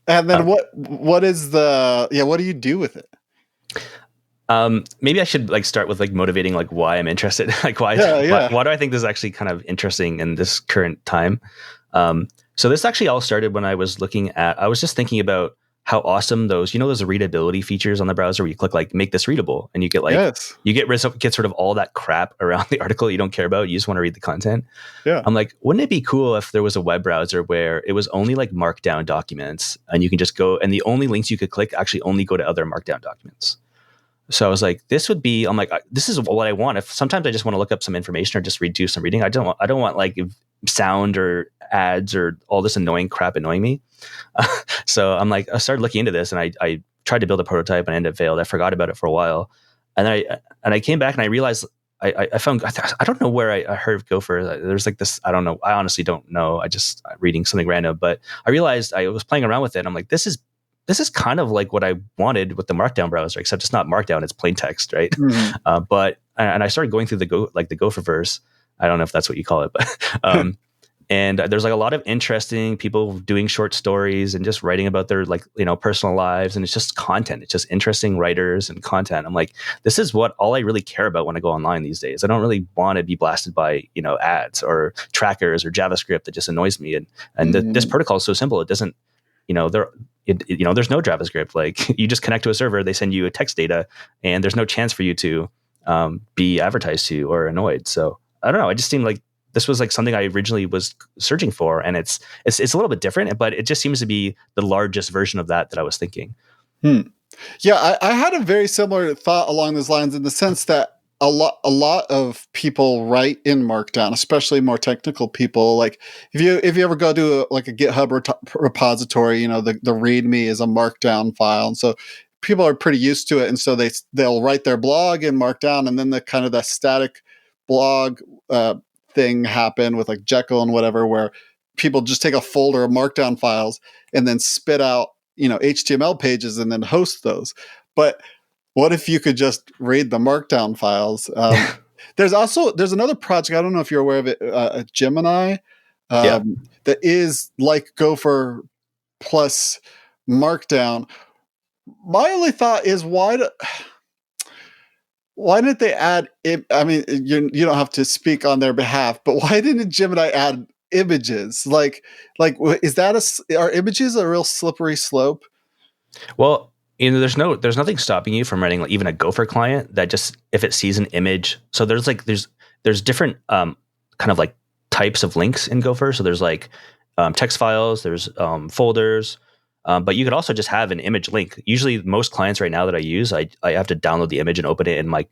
And then what do you do with it? Maybe I should like start with like motivating like why I'm interested. Like Yeah. why do I think this is actually kind of interesting in this current time? So this actually all started when I was I was just thinking about how awesome those readability features on the browser where you click like make this readable and you get like Yes. you get sort of all that crap around the article you don't care about. You just want to read the content. Yeah. I'm like, wouldn't it be cool if there was a web browser where it was only like markdown documents and you can just go and the only links you could click actually only go to other markdown documents. So I was like, I'm like, this is what I want. If sometimes I just want to look up some information or just do some reading. I don't want like sound or ads or all this annoying crap annoying me. So I'm like, I started looking into this and I tried to build a prototype and I ended up failed. I forgot about it for a while. And I came back and I realized I found, I don't know where I heard of Gopher. There's like this, I don't know. I honestly don't know. I'm reading something random, but I realized I was playing around with it. And I'm like, this is kind of like what I wanted with the Markdown browser, except it's not Markdown, it's plain text, right? Mhm. And I started going through the Gopherverse. I don't know if that's what you call it, but and there's like a lot of interesting people doing short stories and just writing about their like personal lives, and it's just content. It's just interesting writers and content. I'm like, this is what all I really care about when I go online these days. I don't really want to be blasted by ads or trackers or JavaScript that just annoys me. And this protocol is so simple. It doesn't there's no JavaScript. Like you just connect to a server, they send you a text data, and there's no chance for you to be advertised to or annoyed. So I don't know. It just seemed like this was like something I originally was searching for, and it's a little bit different, but it just seems to be the largest version of that I was thinking. Yeah, I had a very similar thought along those lines in the sense that a lot of people write in Markdown, especially more technical people. Like if you ever go to a GitHub repository, the README is a Markdown file, and so people are pretty used to it, and so they'll write their blog in Markdown, and then the kind of the static blog thing happen with like Jekyll and whatever, where people just take a folder of Markdown files and then spit out HTML pages and then host those. But what if you could just read the Markdown files? There's another project. I don't know if you're aware of it. Gemini, that is like Gopher plus Markdown. My only thought is why didn't they add? I mean, you don't have to speak on their behalf, but why didn't Gemini add images? Like is that are images a real slippery slope? Well, there's nothing stopping you from writing like even a Gopher client that just if it sees an image. So there's different kind of like types of links in Gopher. So there's like text files, there's folders, but you could also just have an image link. Usually, most clients right now that I use, I have to download the image and open it in my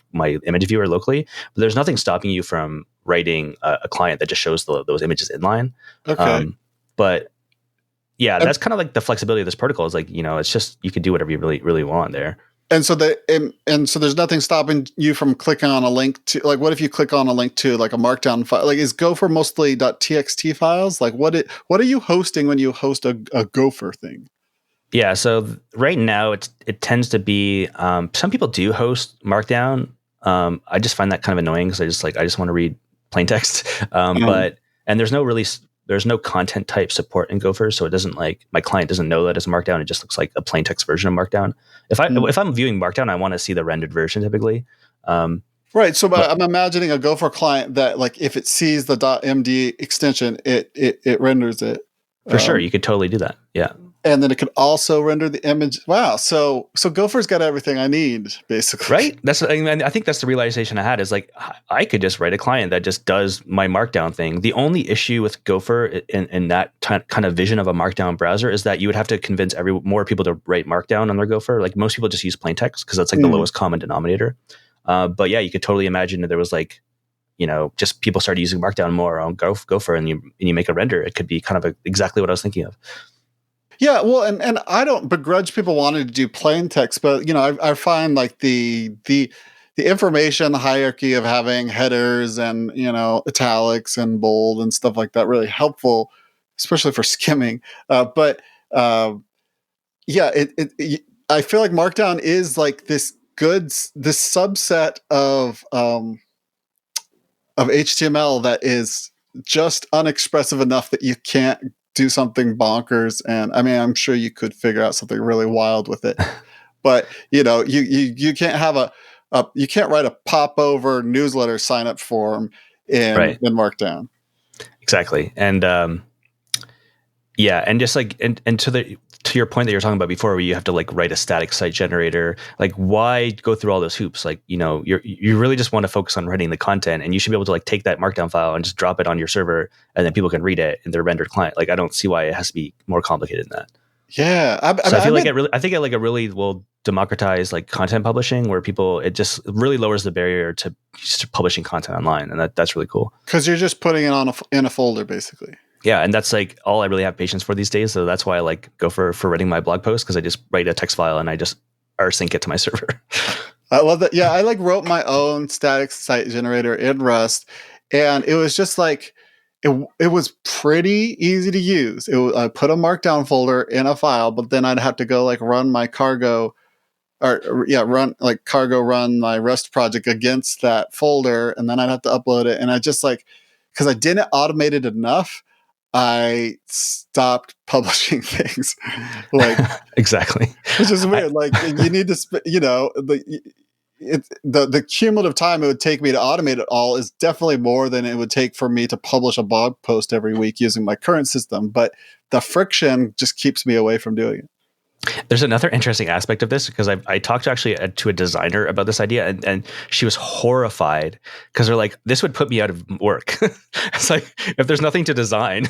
image viewer locally. But there's nothing stopping you from writing a client that just shows those images inline. Okay, but yeah, that's kind of like the flexibility of this protocol is like, it's just, you can do whatever you really, really want there. And so so there's nothing stopping you from clicking on a link to, like, what if you click on a link to like a Markdown file? Like, is Gopher mostly .txt files? Like what are you hosting when you host a Gopher thing? Yeah. So right now it tends to be, some people do host Markdown. I just find that kind of annoying because I just want to read plain text. And there's no content type support in Gopher, so it doesn't like my client doesn't know that it's Markdown. It just looks like a plain text version of Markdown. If I'm viewing Markdown, I want to see the rendered version typically. Right. So I'm imagining a Gopher client that like if it sees the .md extension, it renders it. For sure, you could totally do that. Yeah. And then it could also render the image. Wow. So Gopher's got everything I need, basically. Right. I think that's the realization I had is like, I could just write a client that just does my Markdown thing. The only issue with Gopher in that kind of vision of a Markdown browser is that you would have to convince more people to write Markdown on their Gopher. Like most people just use plain text because that's like the lowest common denominator. But yeah, you could totally imagine that there was like, just people started using Markdown more on Gopher and you make a render. It could be kind of exactly what I was thinking of. Yeah, well, and I don't begrudge people wanting to do plain text, but I find like the information hierarchy of having headers and italics and bold and stuff like that really helpful, especially for skimming. But yeah, I feel like Markdown is like this subset of HTML that is just unexpressive enough that you can't do something bonkers. And I mean, I'm sure you could figure out something really wild with it, but you can't have you can't write a popover newsletter sign up form in Right. Markdown. Exactly. And yeah, and just like and to your point that you're talking about before, where you have to like write a static site generator, like why go through all those hoops? Like, you really just want to focus on writing the content, and you should be able to like take that markdown file and just drop it on your server, and then people can read it in their rendered client. Like, I don't see why it has to be more complicated than that. Yeah, So I feel like I think it really will democratize like content publishing, where it just really lowers the barrier to just publishing content online, and that's really cool. Because you're just putting it in a folder, basically. Yeah, and that's like all I really have patience for these days. So that's why I like Gopher for writing my blog posts, because I just write a text file and I just rsync it to my server. I love that. Yeah, I like wrote my own static site generator in Rust, and it was just like it was pretty easy to use. I put a markdown folder in a file, but then I'd have to go like run my cargo run my Rust project against that folder, and then I'd have to upload it. And I just like, because I didn't automate it enough, I stopped publishing things. Like, exactly, which is weird. Like, you need to, the cumulative time it would take me to automate it all is definitely more than it would take for me to publish a blog post every week using my current system. But the friction just keeps me away from doing it. There's another interesting aspect of this, because I talked to a designer about this idea, and she was horrified, because they're like, this would put me out of work. It's like, if there's nothing to design,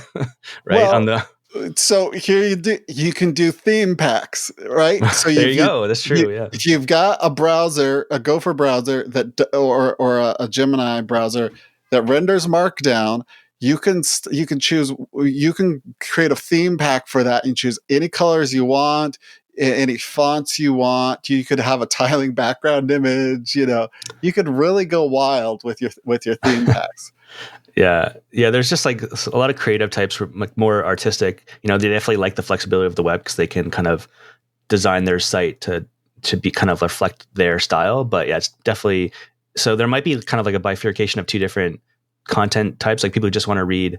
right? Well, so here you can do theme packs, right? So there you go. That's true. Yeah. If you've got a browser, a Gopher browser or a Gemini browser that renders Markdown, you can create a theme pack for that and choose any colors you want, any fonts you want. You could have a tiling background image. You could really go wild with your theme packs. Yeah. There's just like a lot of creative types who are like more artistic. They definitely like the flexibility of the web, because they can kind of design their site to be kind of reflect their style. But yeah, it's definitely, so there might be kind of like a bifurcation of two different content types, like people who just want to read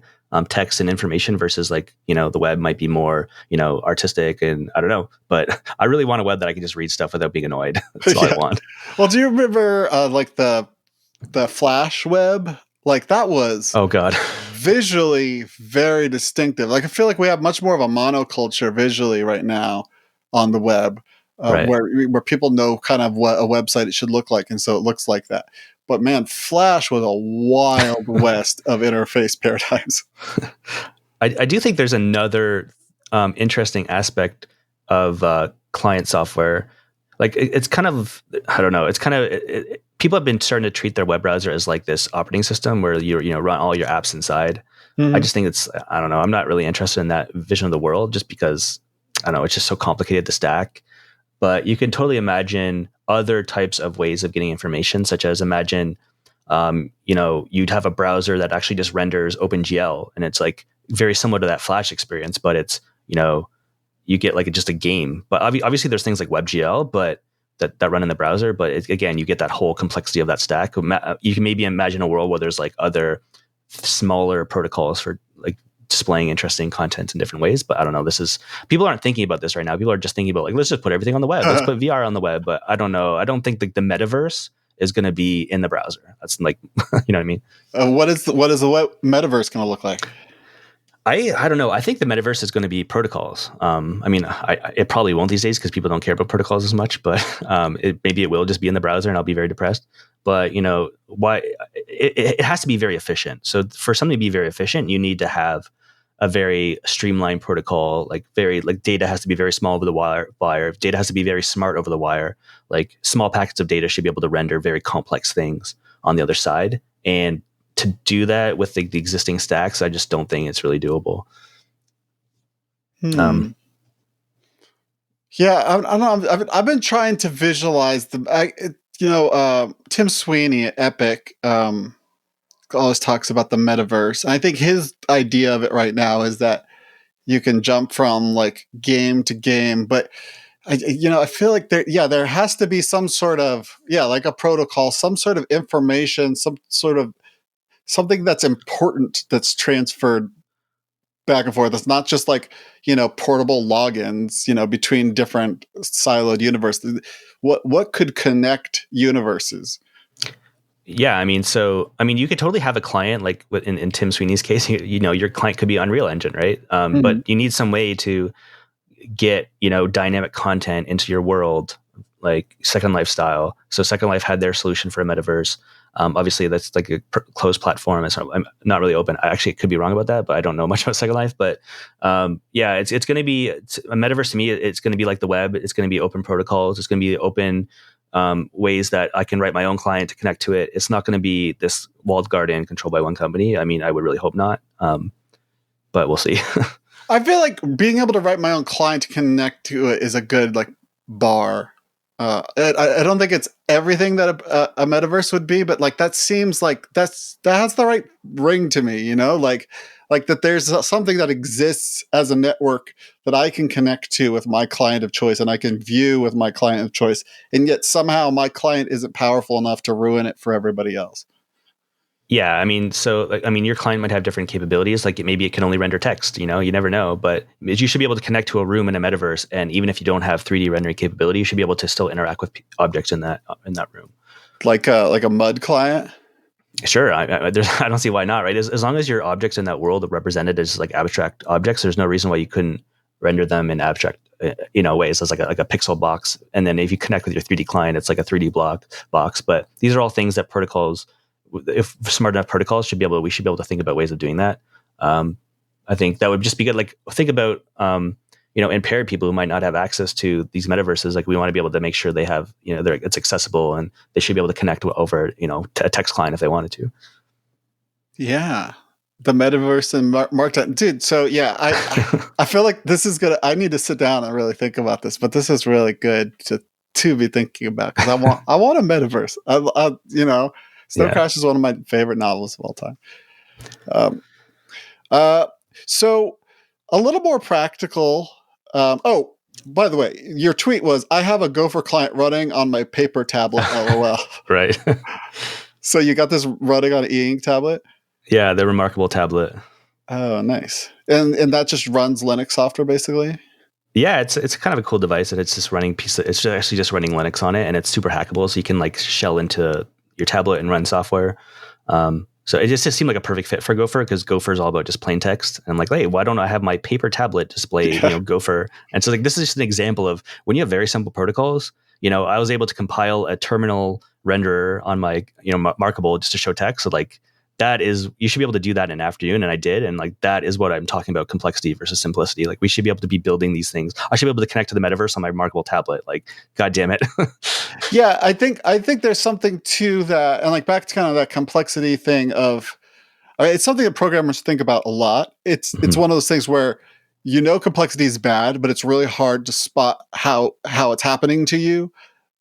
text and information, versus like, the web might be more, artistic, and I don't know, but I really want a web that I can just read stuff without being annoyed. That's all I want. Well, do you remember like the Flash web? Like, that was, oh god, visually very distinctive. Like, I feel like we have much more of a monoculture visually right now on the web, right. where people know kind of what a website it should look like, and so it looks like that. But man, Flash was a wild west of interface paradigms. I do think there's another interesting aspect of client software. Like, it's kind of, I don't know, it's kind of, people have been starting to treat their web browser as like this operating system where you run all your apps inside. Mm-hmm. I just think I don't know, I'm not really interested in that vision of the world, just because, I don't know, it's just so complicated to stack. But you can totally imagine other types of ways of getting information, such as imagine, you'd have a browser that actually just renders OpenGL, and it's like very similar to that Flash experience, but it's, you get like just a game. But obviously there's things like WebGL, but that run in the browser. But again, you get that whole complexity of that stack. You can maybe imagine a world where there's like other smaller protocols for like displaying interesting content in different ways. But I don't know. People aren't thinking about this right now. People are just thinking about like, let's just put everything on the web. Let's put VR on the web. But I don't know. I don't think the metaverse is going to be in the browser. That's like, you know what I mean? What is the web metaverse going to look like? I don't know. I think the metaverse is going to be protocols. It probably won't these days, because people don't care about protocols as much, but maybe it will just be in the browser, and I'll be very depressed. But why it has to be very efficient. So for something to be very efficient, you need to have a very streamlined protocol. Like data has to be very small over the wire. Data has to be very smart over the wire. Like, small packets of data should be able to render very complex things on the other side. And to do that with the existing stacks, I just don't think it's really doable. Yeah, I don't know. I've been trying to visualize Tim Sweeney at Epic always talks about the metaverse, and I think his idea of it right now is that you can jump from like game to game, but I feel like there has to be some sort of like a protocol, some sort of information, some sort of something that's important that's transferred back and forth. It's not just like, portable logins, between different siloed universes. What could connect universes? Yeah, I mean, you could totally have a client like in Tim Sweeney's case. Your client could be Unreal Engine, right? But you need some way to get dynamic content into your world, like Second Life style. So Second Life had their solution for a metaverse. Obviously, that's like a closed platform. I'm not really open. I actually could be wrong about that, but I don't know much about Second Life. But yeah, it's going to be a metaverse to me. It's going to be like the web. It's going to be open protocols. It's going to be open ways that I can write my own client to connect to it. It's not going to be this walled garden controlled by one company. I mean, I would really hope not, but we'll see. I feel like being able to write my own client to connect to it is a good like bar. I don't think it's everything that a metaverse would be, but like that seems like that has the right ring to me, like that there's something that exists as a network that I can connect to with my client of choice and I can view with my client of choice, and yet somehow my client isn't powerful enough to ruin it for everybody else. Yeah, I mean, your client might have different capabilities. Like maybe it can only render text. You never know. But you should be able to connect to a room in a metaverse, and even if you don't have 3D rendering capability, you should be able to still interact with objects in that room. Like a MUD client. Sure, I don't see why not. Right, as long as your objects in that world are represented as like abstract objects, there's no reason why you couldn't render them in abstract, ways as like a pixel box. And then if you connect with your 3D client, it's like a 3D box. But these are all things that protocols, if smart enough protocols, we should be able to think about ways of doing that. I think that would just be good. Like think about, impaired people who might not have access to these metaverses. Like we want to be able to make sure they have, it's accessible and they should be able to connect over, to a text client if they wanted to. Yeah. The metaverse and Markdown. Dude, so yeah, I feel like this is I need to sit down and really think about this, but this is really good to be thinking about because I want a metaverse. Snow Crash is one of my favorite novels of all time. So a little more practical. By the way, your tweet was, I have a Gopher client running on my paper tablet, LOL. Right. So you got this running on an e-ink tablet? Yeah, the Remarkable tablet. Oh, nice. And that just runs Linux software, basically? Yeah, it's kind of a cool device, and it's just running it's actually just running Linux on it, and it's super hackable, so you can like shell into your tablet and run software. So it just seemed like a perfect fit for Gopher because Gopher is all about just plain text. And I'm like, hey, why don't I have my paper tablet display, Gopher? And so like this is just an example of when you have very simple protocols. I was able to compile a terminal renderer on my Markable just to show text. So like that is, you should be able to do that in an afternoon, and I did. And like that is what I'm talking about: complexity versus simplicity. Like we should be able to be building these things. I should be able to connect to the metaverse on my Remarkable tablet. Like, God damn it. Yeah, I think there's something to that, and like back to kind of that complexity thing of, it's something that programmers think about a lot. It's one of those things where complexity is bad, but it's really hard to spot how it's happening to you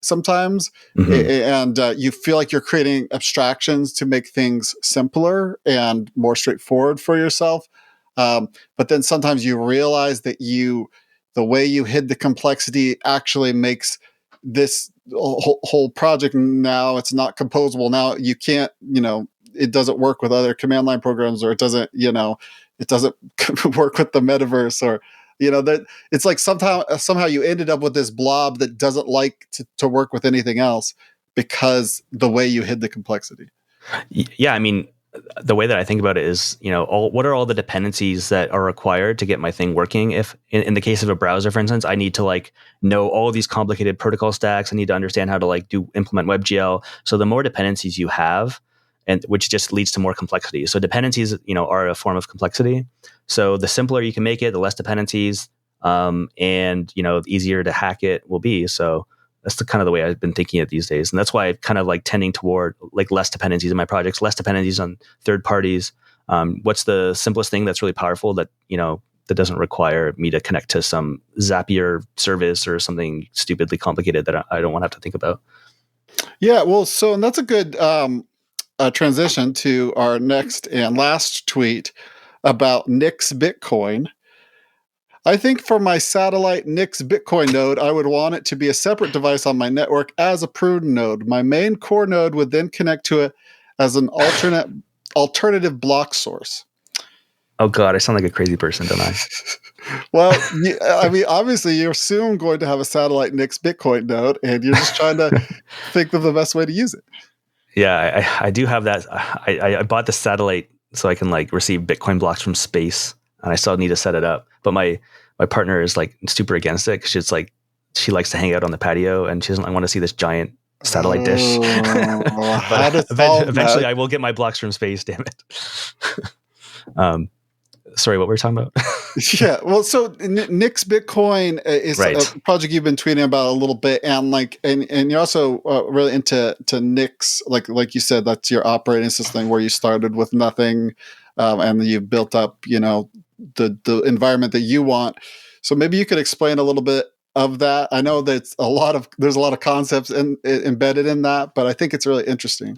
sometimes, and you feel like you're creating abstractions to make things simpler and more straightforward for yourself. But then sometimes you realize that the way you hid the complexity actually makes this whole project, now it's not composable. Now you can't, it doesn't work with other command line programs, or it doesn't work with the metaverse, or that it's like somehow you ended up with this blob that doesn't like to work with anything else because the way you hid the complexity. Yeah, I mean, the way that I think about it is, what are all the dependencies that are required to get my thing working? If in the case of a browser, for instance, I need to like know all these complicated protocol stacks. I need to understand how to like implement WebGL. So the more dependencies you have, and which just leads to more complexity. So dependencies, are a form of complexity. So the simpler you can make it, the less dependencies, and the easier to hack it will be. So that's the kind of the way I've been thinking it these days. And that's why I'm kind of like tending toward like less dependencies in my projects, less dependencies on third parties. What's the simplest thing that's really powerful that doesn't require me to connect to some Zapier service or something stupidly complicated that I don't want to have to think about. Yeah, well, and that's a good transition to our next and last tweet about NIX-BITCOIN. I think for my satellite NIX-BITCOIN node, I would want it to be a separate device on my network as a prune node. My main core node would then connect to it as an alternative block source. Oh God, I sound like a crazy person, don't I? Well, I mean, obviously, you're soon going to have a satellite NIX-BITCOIN node, and you're just trying to think of the best way to use it. Yeah, I do have that. I bought the satellite so I can like receive Bitcoin blocks from space, and I still need to set it up. But my partner is like super against it because it's like she likes to hang out on the patio and she doesn't want to see this giant satellite dish. How to But solve eventually, that? I will get my blocks from space. Damn it. Sorry, what were we talking about? Yeah, well, so NIX-BITCOIN is a Right. project you've been tweeting about a little bit, and and you're also really into Nix, like you said, that's your operating system where you started with nothing, and you built up, the environment that you want. So maybe you could explain a little bit of that. I know that there's a lot of concepts embedded in that, but I think it's really interesting.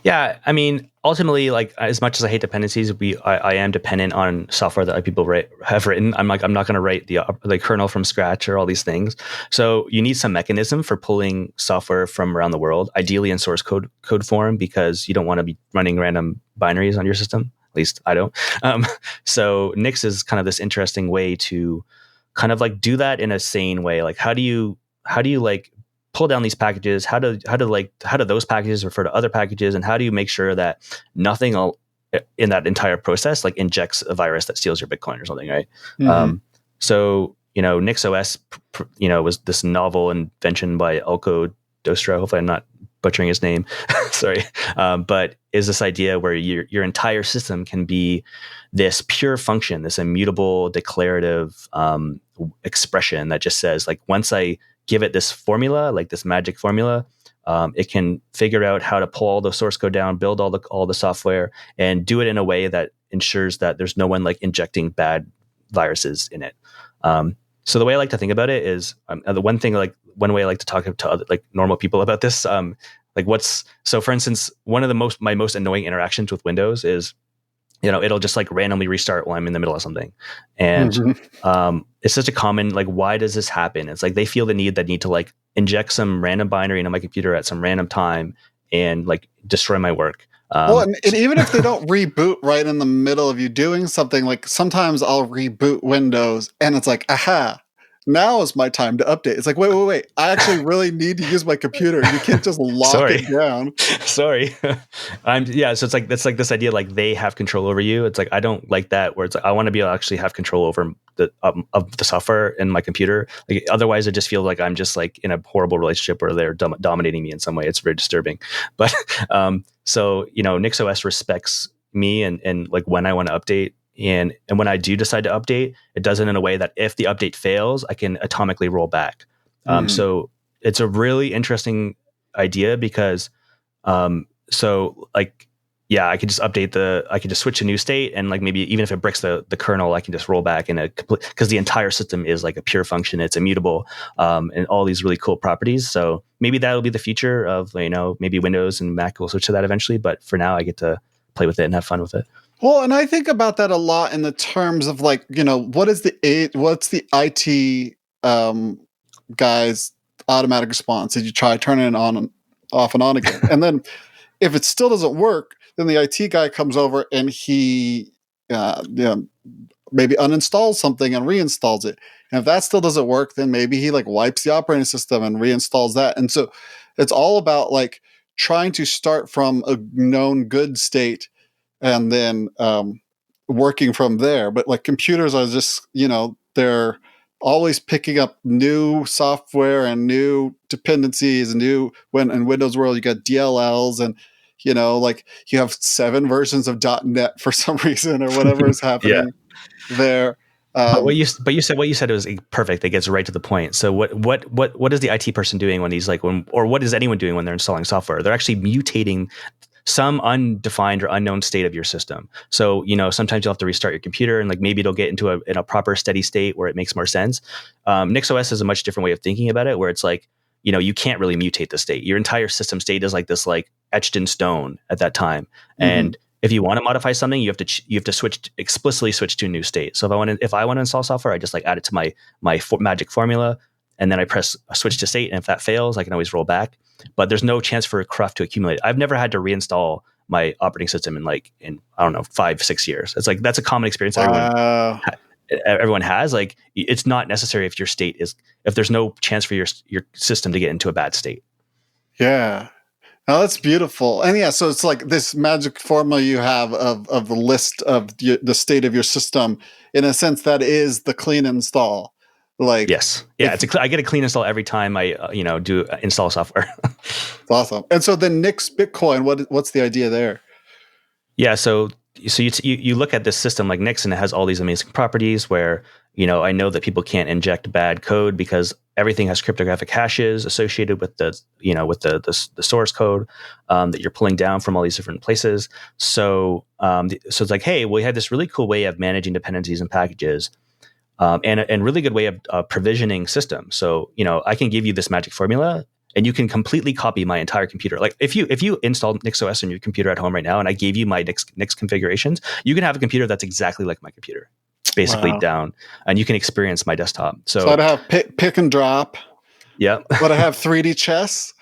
Yeah, I mean, ultimately, like as much as I hate dependencies, I am dependent on software that other people have written. I'm not going to write the kernel from scratch or all these things. So you need some mechanism for pulling software from around the world, ideally in source code form, because you don't want to be running random binaries on your system. At least I don't. So Nix is kind of this interesting way to kind of like do that in a sane way. Like how do you like pull down these packages? How do those packages refer to other packages, and how do you make sure that nothing in that entire process like injects a virus that steals your Bitcoin or something, right? Mm-hmm. So NixOS, was this novel invention by Elko Dostra. Hopefully, I'm not butchering his name. Sorry, but is this idea where your entire system can be this pure function, this immutable declarative expression that just says like once I give it this formula, like this magic formula, it can figure out how to pull all the source code down, build all the software, and do it in a way that ensures that there's no one like injecting bad viruses in it. So the way I like to think about it is the one way I like to talk to other like normal people about this. So for instance, one of my most annoying interactions with Windows is it'll just like randomly restart while I'm in the middle of something. And Mm-hmm. it's such a common, like, why does this happen? It's like they feel the need to like inject some random binary into my computer at some random time and like destroy my work. Well, and even if they don't reboot right in the middle of you doing something, like sometimes I'll reboot Windows and it's like, aha, now is my time to update. It's like, wait. I actually really need to use my computer. You can't just lock Sorry. it down. Sorry. So it's like that's like this idea like they have control over you. It's like I don't like that where it's like I want to be able to actually have control over the of the software in my computer. Like otherwise I just feel like I'm just like in a horrible relationship where they're dominating me in some way. It's very disturbing. But so NixOS respects me and like when I want to update. And when I do decide to update, it does it in a way that if the update fails, I can atomically roll back. So it's a really interesting idea because, so like, yeah, I could just I could just switch a new state and like maybe even if it breaks the kernel, I can just roll back in a complete, because the entire system is like a pure function. It's immutable, and all these really cool properties. So maybe that'll be the future of, maybe Windows and Mac will switch to that eventually. But for now, I get to play with it and have fun with it. Well, and I think about that a lot in the terms of like, what's the IT guy's automatic response? Did you try turning it on and off and on again? And then if it still doesn't work, then the IT guy comes over and he maybe uninstalls something and reinstalls it. And if that still doesn't work, then maybe he like wipes the operating system and reinstalls that. And so it's all about like trying to start from a known good state and then working from there. But like computers are just, they're always picking up new software and new dependencies and when in Windows world you got DLLs and like you have 7 versions of .NET for some reason or whatever is Yeah. happening there. But what you said was perfect. It gets right to the point. So what is the IT person doing when he's like or what is anyone doing when they're installing software? They're actually mutating some undefined or unknown state of your system. So, sometimes you'll have to restart your computer and like maybe it'll get into a proper steady state where it makes more sense. NixOS is a much different way of thinking about it, where it's like, you can't really mutate the state. Your entire system state is like this, like etched in stone at that time. Mm-hmm. And if you want to modify something, you have to explicitly switch to a new state. So if I want to install software, I just like add it to my magic formula, and then I press a switch to state. And if that fails, I can always roll back. But there's no chance for a cruft to accumulate. I've never had to reinstall my operating system in I don't know 5-6 years. It's like that's a common experience Wow. everyone has. Like it's not necessary if there's no chance for your system to get into a bad state. Yeah. Now that's beautiful. And yeah, so it's like this magic formula you have of the list of the state of your system. In a sense, that is the clean install. Like, Yes, yeah, I get a clean install every time I do install software. it's awesome. And so then NIX-BITCOIN, what's the idea there? Yeah, so you look at this system like Nix, and it has all these amazing properties where I know that people can't inject bad code because everything has cryptographic hashes associated with the source code that you're pulling down from all these different places. So so it's like, hey, we had this really cool way of managing dependencies and packages. And really good way of provisioning systems. So I can give you this magic formula, and you can completely copy my entire computer. Like if you installed NixOS on your computer at home right now, and I gave you my Nix configurations, you can have a computer that's exactly like my computer, basically down, and you can experience my desktop. So I'd have pick and drop. Yeah. Would I have 3D chess?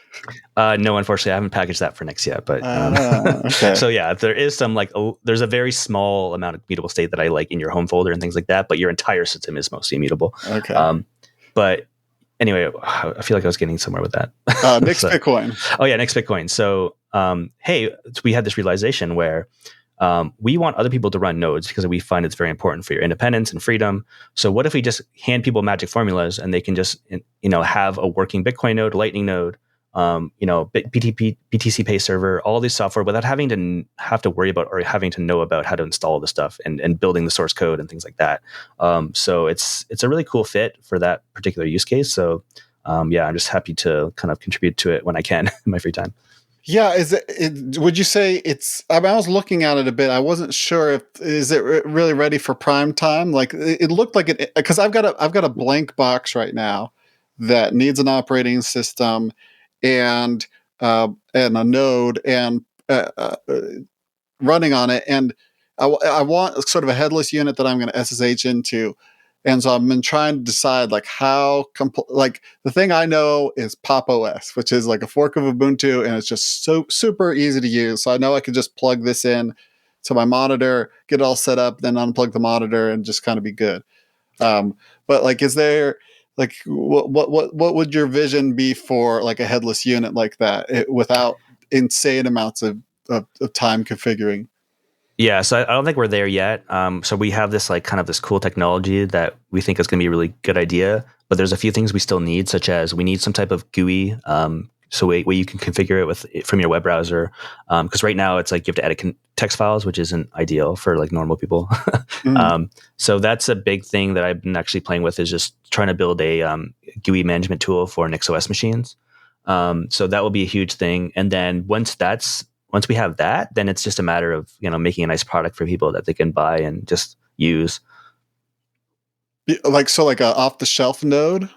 No, unfortunately, I haven't packaged that for Nix yet. But okay. So yeah, there is some there's a very small amount of mutable state that I like in your home folder and things like that. But your entire system is mostly immutable. Okay. But anyway, I feel like I was getting somewhere with that. NIX-BITCOIN. Oh yeah, NIX-BITCOIN. So hey, we had this realization where we want other people to run nodes because we find it's very important for your independence and freedom. So what if we just hand people magic formulas and they can just have a working Bitcoin node, Lightning node, BTC Pay server, all this software without having to worry about or having to know about how to install the stuff and building the source code and things like that. So it's a really cool fit for that particular use case. So I'm just happy to kind of contribute to it when I can in my free time. Yeah, would you say I was looking at it a bit. I wasn't sure is it really ready for prime time? Like it looked like it, because I've got a blank box right now that needs an operating system and a node and running on it, and I want sort of a headless unit that I'm going to SSH into. And so I've been trying to decide like how the thing I know is Pop OS, which is like a fork of Ubuntu, and it's just so super easy to use. So I know I could just plug this in to my monitor, get it all set up, then unplug the monitor, and just kind of be good. But like, is there like what would your vision be for like a headless unit like that without insane amounts of time configuring? Yeah, so I don't think we're there yet. So we have this like kind of this cool technology that we think is going to be a really good idea, but there's a few things we still need, such as we need some type of GUI, so where you can configure it from your web browser. Because right now it's like you have to edit text files, which isn't ideal for like normal people. So that's a big thing that I've been actually playing with, is just trying to build a GUI management tool for NixOS machines. So that will be a huge thing, and then once we have that, then it's just a matter of making a nice product for people that they can buy and just use. Like a off the shelf node.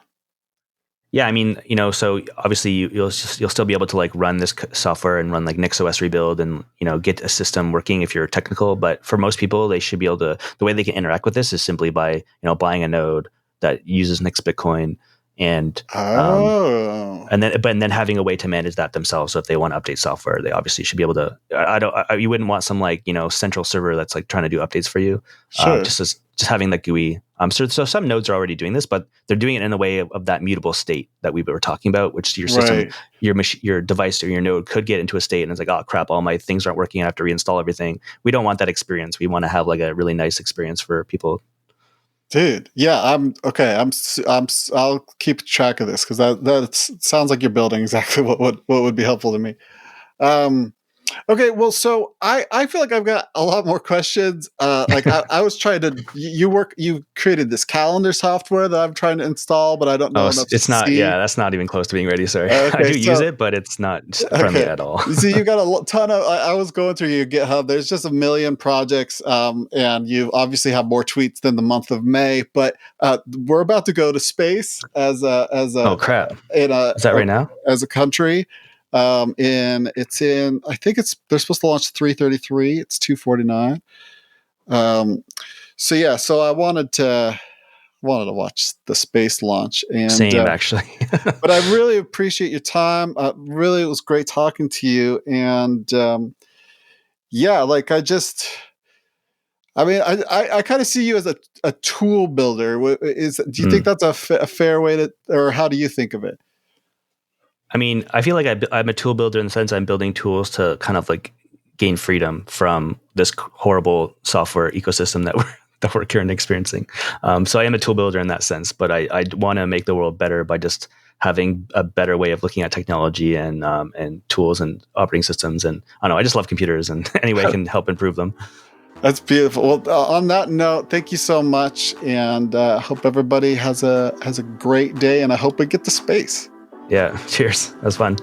Yeah, I mean, so obviously you'll still be able to like run this software and run like NixOS rebuild and get a system working if you're technical. But for most people, they should be able to. The way they can interact with this is simply by buying a node that uses NIX-BITCOIN. And then having a way to manage that themselves. So if they want to update software, they obviously should be able to. You wouldn't want some like central server that's like trying to do updates for you. Sure. Just having that GUI. So some nodes are already doing this, but they're doing it in a way of that mutable state that we were talking about, which your system, your device or your node could get into a state and it's like, oh crap, all my things aren't working. I have to reinstall everything. We don't want that experience. We want to have like a really nice experience for people. Dude, yeah, I'm okay. I'll keep track of this because that sounds like you're building exactly what would be helpful to me. Okay, well, so I feel like I've got a lot more questions. Like I was trying to you created this calendar software that I'm trying to install, but I don't know enough. It's not. Yeah, that's not even close to being ready. Sorry, I do use it, but it's not friendly at all. So you got a ton of. I was going through your GitHub. There's just a million projects, and you obviously have more tweets than the month of May. But we're about to go to space as a. Oh crap! Is that right now? As a country. I think they're supposed to launch 333. It's 249. So I wanted to watch the space launch, and same actually. But I really appreciate your time. Really, it was great talking to you, and yeah, like I mean, I kind of see you as a tool builder. Do you think that's a fair way to, or how do you think of it? I mean, I feel like I'm a tool builder in the sense I'm building tools to kind of like gain freedom from this horrible software ecosystem that we're currently experiencing. So I am a tool builder in that sense, but I want to make the world better by just having a better way of looking at technology and tools and operating systems. And I don't know, I just love computers, and any way I can help improve them. That's beautiful. Well, on that note, thank you so much, and hope everybody has a great day, and I hope we get to space. Yeah, cheers. That was fun.